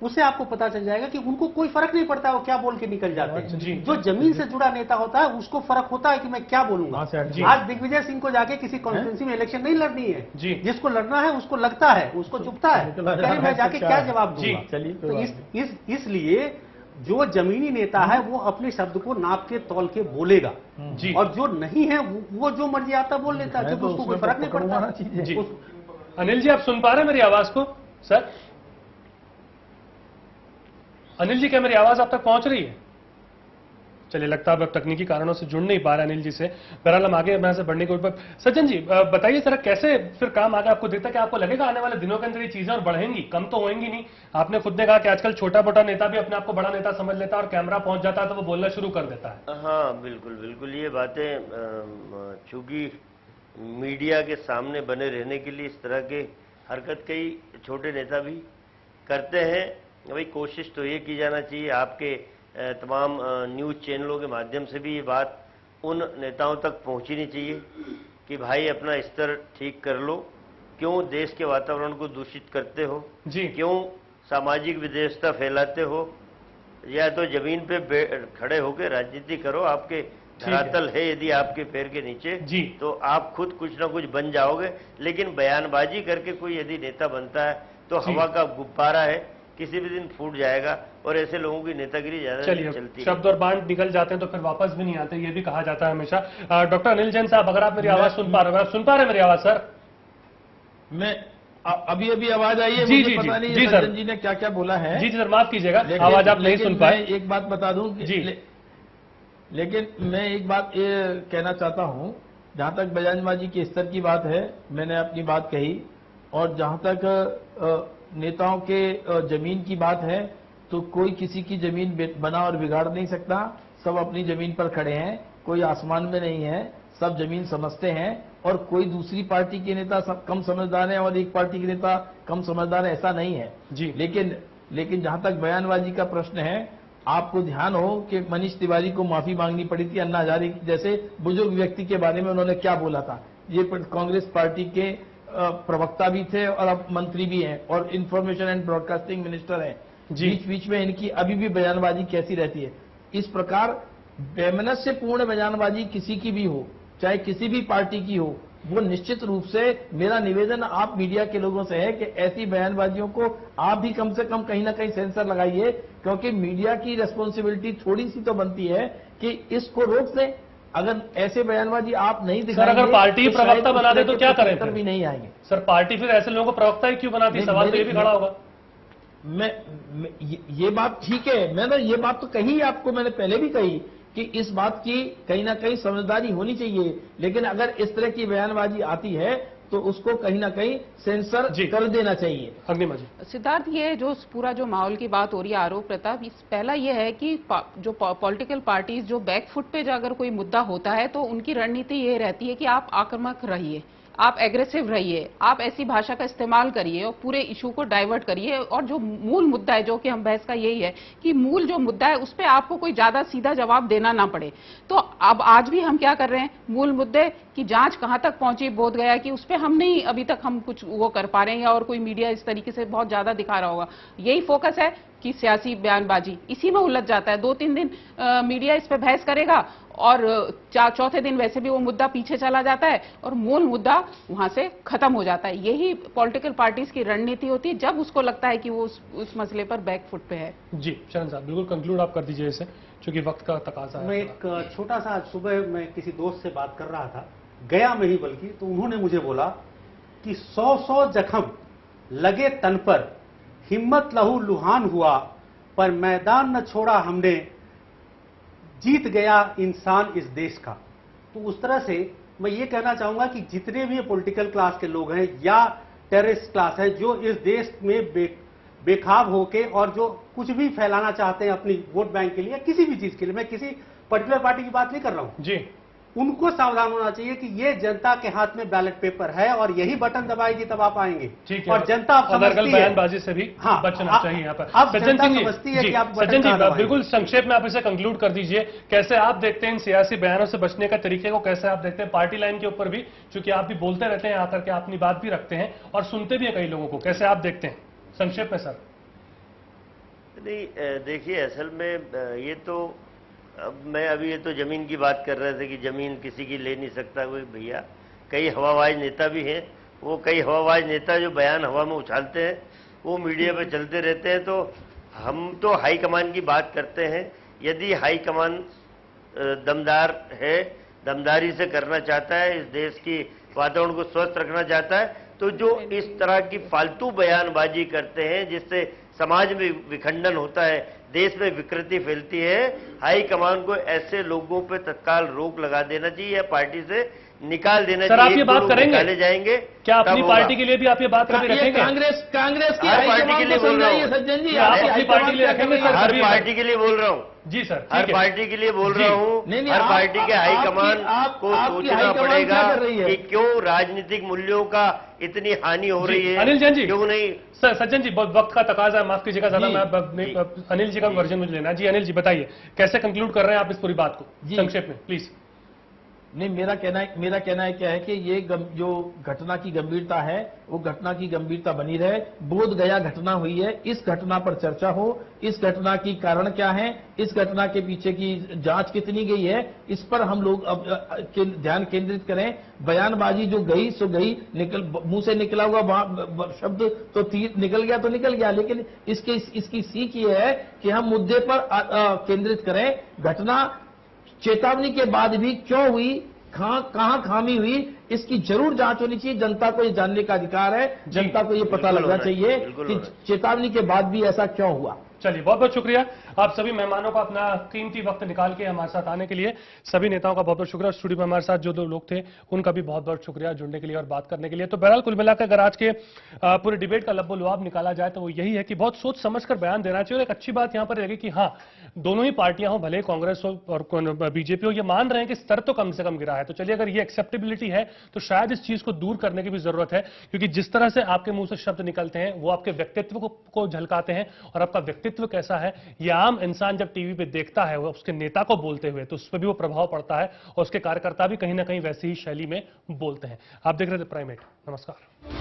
उससे आपको पता चल जाएगा कि उनको कोई फर्क नहीं पड़ता वो क्या बोल के निकल जाते हैं। जो जमीन से जुड़ा नेता होता है उसको फर्क होता है कि मैं क्या बोलूंगा। आज दिग्विजय सिंह को जाके किसी कॉन्स्टिट्यूंसी में इलेक्शन नहीं लड़नी है, जिसको लड़ना है उसको लगता है, उसको चुभता है कि मैं जाके क्या जवाब दूंगा। तो इसलिए जो जमीनी नेता है वो अपने शब्द को नाप के तौल के बोलेगा, और जो नहीं है वो जो मर्जी आता बोल लेता है, क्योंकि उसको कोई फर्क नहीं पड़ता। अनिल जी, आप सुन पा रहे हैं मेरी आवाज को? सर अनिल जी, क्या मेरी आवाज आप तक पहुंच रही है? चलिए, लगता है अब तकनीकी कारणों से जुड़ नहीं पा रहे अनिल जी से। बहरहाल हम आगे मैं से बढ़ने के ऊपर। सज्जन जी बताइए जरा, कैसे फिर काम आगे आपको दिखता है कि आपको लगेगा आने वाले दिनों के अंदर ये चीजें और बढ़ेंगी, कम तो होंगी नहीं? आपने खुद ने कहा कि आजकल छोटा मोटा नेता भी अपने आप को बड़ा नेता समझ लेता है और कैमरा पहुंच जाता है तो वो बोलना शुरू कर देता है। हाँ बिल्कुल, ये बातें चूंकि मीडिया के सामने बने रहने के लिए इस तरह के हरकत कई छोटे नेता भी करते हैं। भाई कोशिश तो ये की जाना चाहिए, आपके तमाम न्यूज़ चैनलों के माध्यम से भी ये बात उन नेताओं तक पहुंचनी चाहिए कि भाई अपना स्तर ठीक कर लो, क्यों देश के वातावरण को दूषित करते हो जी, क्यों सामाजिक विद्वेषता फैलाते हो, या तो जमीन पे खड़े होकर राजनीति करो। आपके धरातल है यदि आपके पैर के नीचे जी, तो आप खुद कुछ ना कुछ बन जाओगे। लेकिन बयानबाजी करके कोई यदि नेता बनता है तो हवा का गुब्बारा है, किसी भी दिन फूट जाएगा, और ऐसे लोगों की नेतागिरी ज्यादा चलती है। शब्द और बांट निकल जाते हैं तो फिर वापस भी नहीं आते, ये भी कहा जाता है हमेशा। डॉक्टर अनिल जैन साहब, अगर आप मेरी आवाज सुन पा रहे हो, आप सुन पा रहे हैं मेरी आवाज? सर मैं अभी आवाज आई है, जी मुझे पता नहीं सज्जन जी ने क्या क्या बोला है। जी सर, माफ कीजिएगा, आवाज आप नहीं सुन पाए। एक बात बता दूं जी, लेकिन मैं एक बात ये कहना चाहता हूं, जहां तक बयानबाजी के स्तर की बात है मैंने अपनी बात कही, और जहां तक नेताओं के जमीन की बात है तो कोई किसी की जमीन बना और बिगाड़ नहीं सकता। सब अपनी जमीन पर खड़े हैं, कोई आसमान में नहीं है, सब जमीन समझते हैं, और कोई दूसरी पार्टी के नेता सब कम समझदार है और एक पार्टी के नेता कम समझदार है, ऐसा नहीं है जी। लेकिन जहां तक बयानबाजी का प्रश्न है, आपको ध्यान हो कि मनीष तिवारी को माफी मांगनी पड़ी थी अन्ना हजारे जैसे बुजुर्ग व्यक्ति के बारे में, उन्होंने क्या बोला था। ये कांग्रेस पार्टी के प्रवक्ता भी थे और अब मंत्री भी हैं और इंफॉर्मेशन एंड ब्रॉडकास्टिंग मिनिस्टर हैं। बीच बीच में इनकी अभी भी बयानबाजी कैसी रहती है। इस प्रकार वैमनस्यपूर्ण बयानबाजी किसी की भी हो, चाहे किसी भी पार्टी की हो, वो निश्चित रूप से मेरा निवेदन आप मीडिया के लोगों से है कि ऐसी बयानबाजियों को आप भी कम से कम कहीं ना कहीं सेंसर लगाइए, क्योंकि मीडिया की रिस्पॉन्सिबिलिटी थोड़ी सी तो बनती है कि इसको रोक दें। अगर ऐसे बयानबाजी आप नहीं दिखाएंगे, सर अगर पार्टी तो प्रवक्ता बना दे तो क्या करें फिर? भी नहीं आएंगे सर, पार्टी फिर ऐसे लोगों को प्रवक्ता ही क्यों बनाती है? सवाल तो ये भी खड़ा होगा। ये बात ठीक है, मैंने ये बात तो कही आपको, मैंने पहले भी कही कि इस बात की कहीं ना कहीं समझदारी होनी चाहिए, लेकिन अगर इस तरह की बयानबाजी आती है तो उसको कहीं ना कहीं सेंसर कर देना चाहिए। अग्निमा जी। सिद्धार्थ, ये जो माहौल की बात हो रही है, आरोप प्रताप, पहला ये है कि जो पॉलिटिकल पार्टीज जो बैकफुट पे अगर कोई मुद्दा होता है तो उनकी रणनीति ये रहती है कि आप आक्रामक रहिए, आप एग्रेसिव रहिए, आप ऐसी भाषा का इस्तेमाल करिए और पूरे इशू को डाइवर्ट करिए, और जो मूल मुद्दा है, जो कि हम बहस का यही है कि मूल जो मुद्दा है उस पर आपको कोई ज्यादा सीधा जवाब देना ना पड़े। तो अब आज भी हम क्या कर रहे हैं, मूल मुद्दे कि जांच कहां तक पहुंची बोध गया कि उस पर हम नहीं अभी तक हम कुछ वो कर पा रहे हैं, और कोई मीडिया इस तरीके से बहुत ज्यादा दिखा रहा होगा। यही फोकस है कि सियासी बयानबाजी इसी में उलझ जाता है। 2-3 दिन मीडिया इस पे बहस करेगा और चौथे दिन वैसे भी वो मुद्दा पीछे चला जाता है और मूल मुद्दा वहां से खत्म हो जाता है। यही पॉलिटिकल पार्टीज की रणनीति होती है जब उसको लगता है कि वो उस मसले पर बैकफुट पे है। जी शरण साहब, बिल्कुल कंक्लूड आप कर दीजिए इसे, क्योंकि वक्त का तकाजा है। मैं एक छोटा सा, सुबह मैं किसी दोस्त से बात कर रहा था, गया में ही बल्कि, तो उन्होंने मुझे बोला कि 100 जख्म लगे तन पर, हिम्मत लहू लुहान हुआ, पर मैदान न छोड़ा हमने, जीत गया इंसान इस देश का। तो उस तरह से मैं ये कहना चाहूंगा कि जितने भी पॉलिटिकल क्लास के लोग हैं या टेररिस्ट क्लास है जो इस देश में बेखाब होके और जो कुछ भी फैलाना चाहते हैं अपनी वोट बैंक के लिए, किसी भी चीज के लिए, मैं किसी पर्टिकुलर पार्टी की बात नहीं कर रहा हूं जी, उनको सावधान होना चाहिए कि ये जनता के हाथ में बैलेट पेपर है और यही बटन दबाएगी तब आप आएंगे। और जनता आप समझती है, बयानबाजी से भी बचना चाहिए यहाँ पर। अब सज्जन जनता सिंह समझती है कि आप सज्जन जी बिल्कुल संक्षेप में आप इसे कंक्लूड कर दीजिए, कैसे आप देखते हैं इन सियासी बयानों से बचने का तरीके को, कैसे आप देखते हैं पार्टी लाइन के ऊपर भी, क्योंकि आप भी बोलते रहते हैं आकर के, अपनी बात भी रखते हैं और सुनते भी हैं कई लोगों को, कैसे आप देखते हैं संक्षेप में सर? नहीं देखिए, असल में ये तो अब मैं अभी ये तो जमीन की बात कर रहे थे कि जमीन किसी की ले नहीं सकता कोई भैया। कई हवाबाज नेता भी हैं, वो कई हवाबाज नेता जो बयान हवा में उछालते हैं वो मीडिया पे चलते रहते हैं। तो हम तो हाई कमान की बात करते हैं। यदि हाई कमान दमदार है, दमदारी से करना चाहता है, इस देश की वातावरण को स्वस्थ रखना चाहता है, तो जो इस तरह की फालतू बयानबाजी करते हैं जिससे समाज में विखंडन होता है, देश में विकृति फैलती है, हाई कमान को ऐसे लोगों पे तत्काल रोक लगा देना चाहिए या पार्टी से निकाल देना चाहिए। सर आप ये बात करेंगे? निकाले जाएंगे। क्या अपनी पार्टी के लिए भी आप ये बात कभी रखेंगे? कांग्रेस की हर पार्टी के लिए बोल रहा हूँ सज्जन जी, आप अपनी पार्टी के लिए रखेंगे सर? हर पार्टी के लिए बोल रहा हूँ जी सर, हर पार्टी के लिए बोल रहा हूँ। हर पार्टी के हाईकमान को सोचना पड़ेगा कि क्यों राजनीतिक मूल्यों का इतनी हानि हो रही है। अनिल जैन जी, क्यों नहीं? सर सज्जन जी, वक्त का तकाजा, माफ कीजिएगा ज्यादा, मैं अनिल जी का वर्जन मुझे लेना। जी अनिल जी बताइए, कैसे कंक्लूड कर रहे हैं आप इस पूरी बात को संक्षेप में प्लीज? नहीं, मेरा कहना है क्या है कि ये जो घटना की गंभीरता है वो घटना की गंभीरता बनी रहे। बोध गया घटना हुई है, इस घटना पर चर्चा हो, इस घटना की कारण क्या है, इस घटना के पीछे की जांच कितनी गई है, इस पर हम लोग अब ध्यान केंद्रित करें। बयानबाजी जो गई सो गई, मुंह से निकला हुआ शब्द तो तीर निकल गया तो निकल गया, लेकिन इसकी सीख ये है कि हम मुद्दे पर केंद्रित करें। घटना चेतावनी के बाद भी क्यों हुई, कहां खामी हुई, इसकी जरूर जांच होनी चाहिए। जनता को ये जानने का अधिकार है, जनता को ये पता लगना चाहिए कि चेतावनी के बाद भी ऐसा क्यों हुआ। चलिए, बहुत बहुत शुक्रिया आप सभी मेहमानों का अपना कीमती वक्त निकाल के हमारे साथ आने के लिए। सभी नेताओं का बहुत बहुत शुक्रिया। स्टूडियो में हमारे साथ जो दो लोग थे उनका भी बहुत बहुत शुक्रिया जुड़ने के लिए और बात करने के लिए। तो बहरहाल कुल मिलाकर अगर आज के पूरे डिबेट का लब्बो लुआब निकाला जाए तो वो यही है कि बहुत सोच समझकर बयान देना चाहिए। और एक अच्छी बात यहां पर रहेगी कि हाँ, दोनों ही पार्टियां हो, भले कांग्रेस हो और बीजेपी हो, ये मान रहे हैं कि स्तर तो कम से कम गिरा है। तो चलिए, अगर ये एक्सेप्टेबिलिटी है तो शायद इस चीज को दूर करने की भी जरूरत है, क्योंकि जिस तरह से आपके मुंह से शब्द निकलते हैं वो आपके व्यक्तित्व को झलकाते हैं। और आपका व्यक्तित्व कैसा है ये आम इंसान जब टीवी पे देखता है वो उसके नेता को बोलते हुए, तो उस पर भी वो प्रभाव पड़ता है और उसके कार्यकर्ता भी कहीं ना कहीं वैसी ही शैली में बोलते हैं। आप देख रहे थे प्राइमेट। नमस्कार।